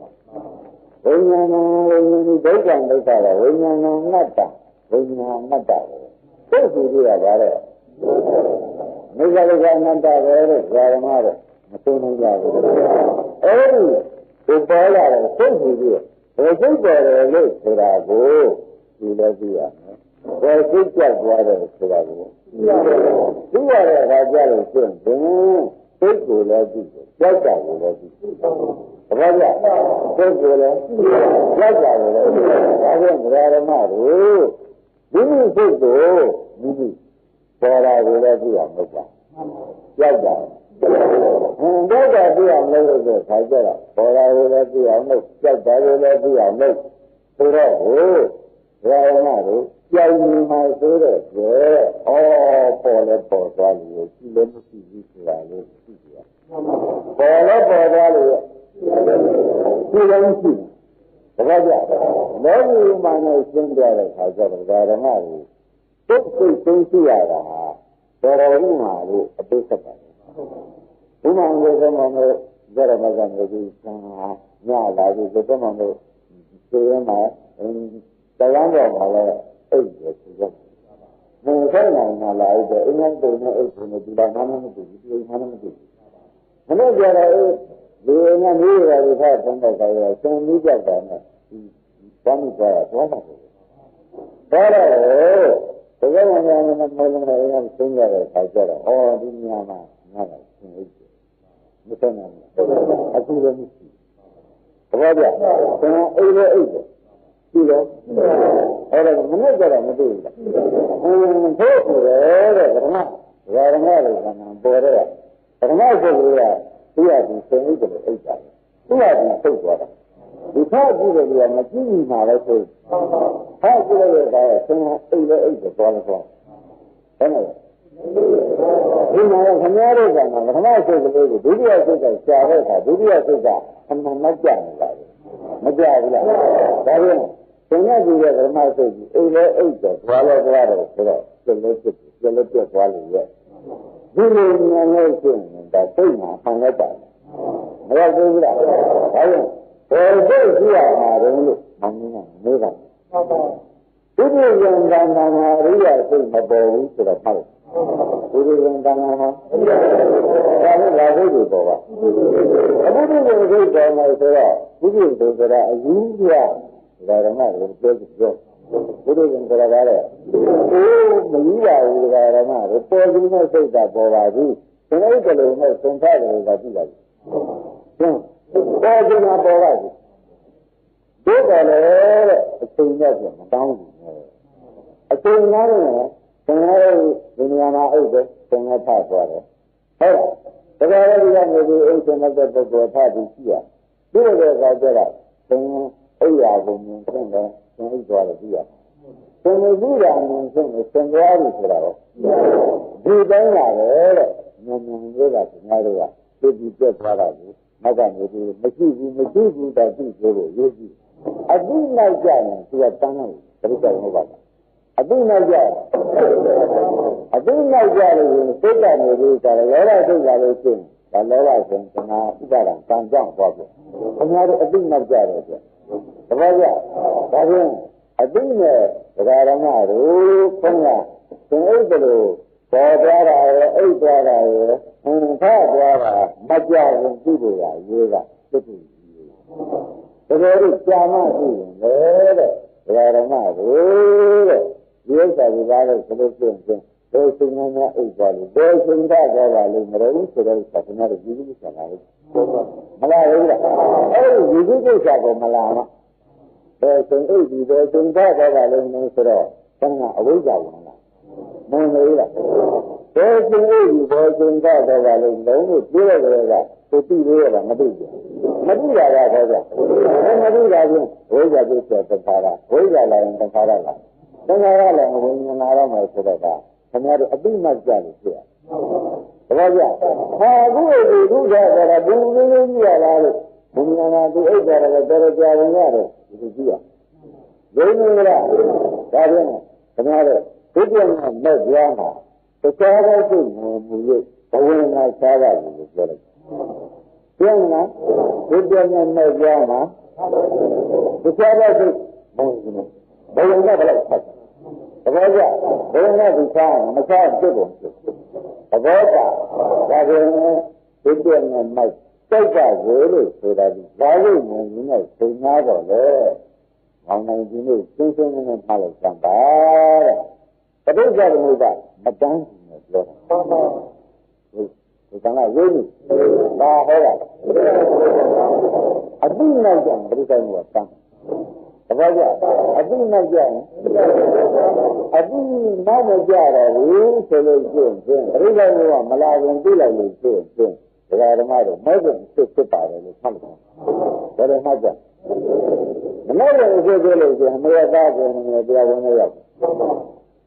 ဝိညာဏဝိညာဉ်ဒုက္ခဒုက္ခတော့ဝိညာဏအနတ္တဝိညာဏအနတ္တပဲစိတ်ကြီးပြည့်ရပါတော့မိစ္ဆာဒုက္ခအနတ္တပဲလို့ဓမ္မတော့မသိနိုင်ကြဘူးအဲဒီဒီပေါ်လာတဲ့စိတ်ကြီးပြည့်ဘယ်စိတ်ပေါ်တယ်လို့ဆိုတာကိုဒီလည်းသိရမယ်ဘယ်စိတ်ကြောက်သွားတယ်ဆိုတာကိုသိရတဲ့အခါကျလို့ရှင်းရင်စိတ်ကိုလည်းသိတယ်ကြောက်တာကိုလည်းသိတယ်ဘာကြစိတ်ကိုလည်းကြောက်တာကိုလည်းသိတယ်ဒါကြောင့်ဓမ္မတို့ဒီလိုစိတ်ကိုမိမိပေါ်လာကိုလည်းသိရမှာပါကြောက်တာကြောက်တာသိအောင်လုပ်လို့ခါကြတာပေါ်လာကိုလည်းသိအောင်လုပ်ကြောက်တာကိုလည်းသိအောင်လုပ်ဆိုတော့ဓမ္မတို့ကြောက်နေမှဆိုတော့ပေါ်လဲပေါ်သွားလို့ရှိလည်းမရှိဘူးဆိုတာလေးသိကြပေါ်လဲပေါ်သွားလို့ရှိလည်းမရှိဘူးဒါကြလောကီမှနဲ့ရှင်းပြတဲ့ခါကျတော့ဓမ္မတို့တုတ်စိတ်သိသိရတာတော်တော်ဥမာလို့အပိသက်ပါတယ်ဥမာကိုဆိုမှလည်းကြရမှာကနေပြီးဆံညလာပြီးတော့မှလို့သိရမှာတရားတော်မှာလည်းအဲ့ဒီဆိုတော့မင်းဆိုင်နိုင်မှာလာတဲ့အိမ်နဲ့တုံနဲ့အိမ်ကိုဒီလာမှမသိဘူးဒီမှမသိဘူးမလို့ကြတော့ဒီငါမျိုးရတဲ့ဖတ်တဲ့တော့ဆင်းပြီးကြောက်တာနဲ့ဒီဘာမှကြားရတော့မှာပေါ့ဒါတော့တကယ်မှလည်းမလုံးနဲ့အိမ်ကဆင်းရတဲ့ခါကျတော့ဒီညမှာငါကဆင်းအိတ်မဆိုင်နိုင်ဘူးအခုလည်းမရှိဘာကြဆင်းအိတ်လည်းအိတ်ဒီလိုအဲ့ဒါမနဲ့ကြတော့မသိဘူးလားဖို့ဆိုရဲတဲ့ဓမ္မတွေကပေါ်တဲ့ဓမ္မဆိုကြရသူရဒီစိတ်ကလေးအိတ်တာသူရဒီထုတ်သွားတာဒီဖတ်ကြည့်တယ်ကမကြည့်မှလည်းဆိုဖတ်ကြည့်ရတဲ့ဆင်းအိတ်လည်းအိတ်သွားလို့ဆိုအဲ့ဒါဒီမှာခင်ဗျားတို့ကဓမ္မစိတ်ကလေးကိုဒုတိယစိတ်ကရှာတဲ့အခါဒုတိယစိတ်ကအမှန်မကြနေတာမကြဘူးလားဒါပြန်သင်္ကကြည့်တဲ့ဓမ္မစိတ်ကြီးအိမ်လည်းအိတ်တယ်သွားလည်းသွားတယ်ဆိုတော့ကျက်လည်းပြက်သွားလို့ရဲ့ဒီလိုဉာဏ်နဲ့ရှင်းနေတာစိတ်မှာဆံရက်တာမရဘူးလားဒါကြောင့်ဘယ်စိတ်ရှိရမှာတုန်းလို့မင်းကမေးတာဒီလိုဉာဏ်ကံမှာအရိယာစိတ်မပေါ်ဘူးဆိုတော့ဟုတ်ဒီလိုဉာဏ်ကံမှာဒါလည်းလာစိတ်ကိုပေါ်ပါအခုဒီလိုစိတ်ပေါ်နေဆိုတော့ဒီလိုဆိုတာအယူပြဒါဓမ္မကိုပြောဘုရားရှင်ကြတာလေမကြီးပါဘူးဓမ္မကိုပေါ်ပြီးနဲ့စိတ်ကပေါ်ပါဘူးဒီလိုကလေးနဲ့သင်္ခါရတွေကကြည့်လိုက်ဟင်ပေါ်ပြီးမှပေါ်ပါဘူးဒီကလည်းတဲ့အချိန်နဲ့ပြန်မတောင်းဘူးအချိန်နားနေသင်္ခါရဒီနေရာမှာအိတ်တယ်သင်္ခါထသွားတယ်ဟုတ်လားဒါကြလည်းဒီကနေဒီအိတ်ရှင်တဲ့ပုဂ္ဂိုလ်ထပြီးရှိရဒီလိုကကြတော့သင်အဲ့ရကိုမြင်ခွင့်တယ်သင်အိတ်သွားတယ်ကြည့်ရသင်လူကြီးတာမြင်ခွင့်နဲ့သင်သွားပြီဆိုတာတော့ဒီတိုင်းလာတယ်တဲ့ဉာဏ်ဉာဏ်လေးကဒီများတွေကသိပြီးပြတ်သွားတာကိုမကနေပြီးမရှိဘူးတာကြည့်လို့ရေးကြည့်အတိနောက်ကြရင်သူကတန်းလိုက်ပြိတ္တဟုတ်ပါလားအတိနောက်ကြလို့စိတ်ကနေပြီးကြတယ်ရောဂစိတ်ကလေးရှင်းဒါလောဘဆိုရင်ကနာဥပါဒံကံကြောင့်သွားပြီခင်ဗျားတို့အတိနောက်ကြတယ်ဆိုသဘောကျဒါဖြင့်အတိနဲ့ဒကာရမတို့ခွန်းကသင်အိတ်ကလေးပေါ်သွားတာရဲ့အိတ်သွားတာရဲ့ဖတ်သွားတာမကြဘူးပြုလို့ရရေးကသိပြီတကယ်လို့ကြာမှသိရင်လေတဲ့ဒကာရမတို့တဲ့ဒီဥစ္စာကြီးကားလို့ဆိုလို့ရှိရင်ဘယ်စဉ်းစားများအိတ်သွားလို့ဘယ်စဉ်းစားသွားပါလိမ့်မလို့ဆိုတော့ဆက်နေတယ်ဒီလိုဆက်လာလို့မလားဘူးလားအဲ့ဒီဒီကိစ္စကိုမလားမဘယ်စဉ်းအိတ်ဒီဘယ်စဉ်းစားသွားပါလိမ့်မလို့ဆိုတော့ဆန်းကအဝိဇ္ဇာဝင်လာမင်းလေးလားဘယ်စဉ်းအိတ်ဒီဘယ်စဉ်းစားသွားပါလိမ့်မလို့ပြောရတဲ့ကသူသိသေးရတာမသိဘူး တိရာကခေါ်ကြမတိရာချင်းဝိဇ္ဇာပြည့်တဲ့သဘာဝဝိဇ္ဇာလည်းသဘာဝလားသင်္ခါရလည်းဝိညာဉ်လာတော့မယ်ဆိုတော့ကခင်ဗျားတို့အတိမတ်ကြလို့ဖြစ်ရသဘောကျဟာအခုဒီဒုက္ခဆိုတာဘူးလေးလေးကြည့်ရလားလို့ဘုရားကသူအိတ်တယ်လည်းတော်ကြာရင်ရတယ်ဒီကြည့်ရဒိဋ္ဌိကဒါဖြင့်ခင်ဗျားတို့ဒုတိယနဲ့မဲ့ကြားမှာတခြားသောစိတ်မူ၍ဘဝနာစားရတယ်လို့ပြောလိုက်ပြန်လားဒုတိယနဲ့မဲ့ကြားမှာတခြားသောစိတ်မူဘဝနာဘယ်လောက်ဆက်သဘောကျဘဝနာဒီစားမစားဖြစ်ကုန်သဘောကျဒါဖြင့်ဒုတိယနဲ့မဲ့စိတ်ကကိုလို့ဆိုတာဒီဘာလို့မြင်နေစိတ်များတော့လဲ။မောင်နိုင်ကြီးတို့ရှင်းရှင်းလင်းလင်းထားလိုက်ကြပါတဲ့။ပဋိစ္စသမုပ္ပါမတန်းဘူးလို့ပြောတာ။ဟုတ်ပါဘူး။ဒီကံကရေးနေ။ဒါဟဲ့လား။အတိနဲ့ကြောင့်ပဋိစ္စသမုပ္ပါတန်း။သဘောကျ။အတိနဲ့ကြောင့်အတိနောက်မကြတော့ဘူးဆိုလို့ရှိရင်ပဋိစ္စသမုပ္ပါမလာရင်သိလိုက်လို့ရှိရင်ဒကာဓမ္မတို့မဲ့ကုန်ဖြစ်ပါတယ်လို့မှတ်လို့ဘယ်လိုမှတ်ကြမမဲ့ကုန်ဖြစ်ဖြစ်လို့ဆိုရင်မရသားကုန်နေတရားဝင်ရောက်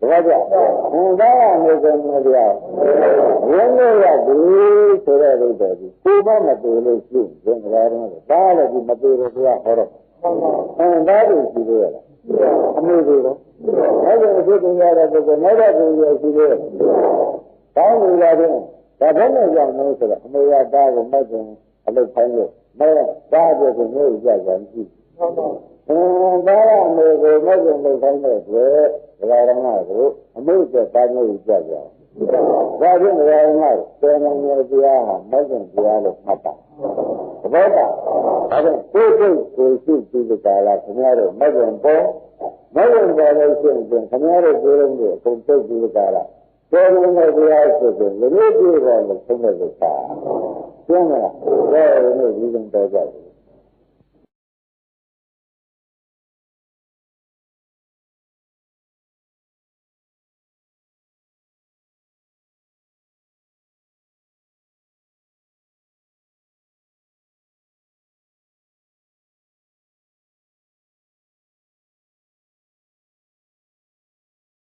တကယ်ကြဘုရားကနေကုန်နေတရားဝင်ရောက်ပြီဆိုတဲ့ဥစ္စာကြီးကိုမမတူလို့ရှိရင်ဒကာဓမ္မတို့ဒါလည်းဒီမတူလို့ဘုရားဟောတော့ဒါတို့ရှိသေးရလားအမေတို့တော့အဲ့ဒီအဖြစ်တင်ရတဲ့ပုဂ္ဂိုလ်မဲ့တဲ့ကိုရရှိသေးတယ်တောင်းနေတာဖြင့်ဒါဘယ်နဲ့ကြောင့်လဲဆိုတော့အမေရသားကိုမဲ့ခြင်းအလုပ်ခိုင်းလို့မဲ့သားတဲ့ကိုမျိုးကြကြမရှိဟုတ်ပါဘူးဒါကအမေကိုမဲ့ခြင်းလုပ်ခိုင်းတဲ့အတွက်ဒကာရမကိုအမေကသားမျိုးကြကြဒါဖြင့်ဒကာရမတေနံမျိုးတရားဟာမဲ့ခြင်းတရားလို့မှတ်ပါသဘောပါဒါကြောင့်ကိုယ်ကိုရှိကြည့်ကြလားခင်ဗျားတို့မဲ့ခြင်းပေါ်မဲ့ခြင်းပေါ်လို့ရှိရင်ခင်ဗျားတို့ကိုယ်လုံးကိုအကုန်သိကြည့်ကြလားကျေးဇူးနဲ့တရားဆိုရင်လည်းဒီလိုပြောလို့ဆုံးတဲ့ကိစ္စကျင်းမလားဒါလည်းဒီလိုတော့ကြတယ်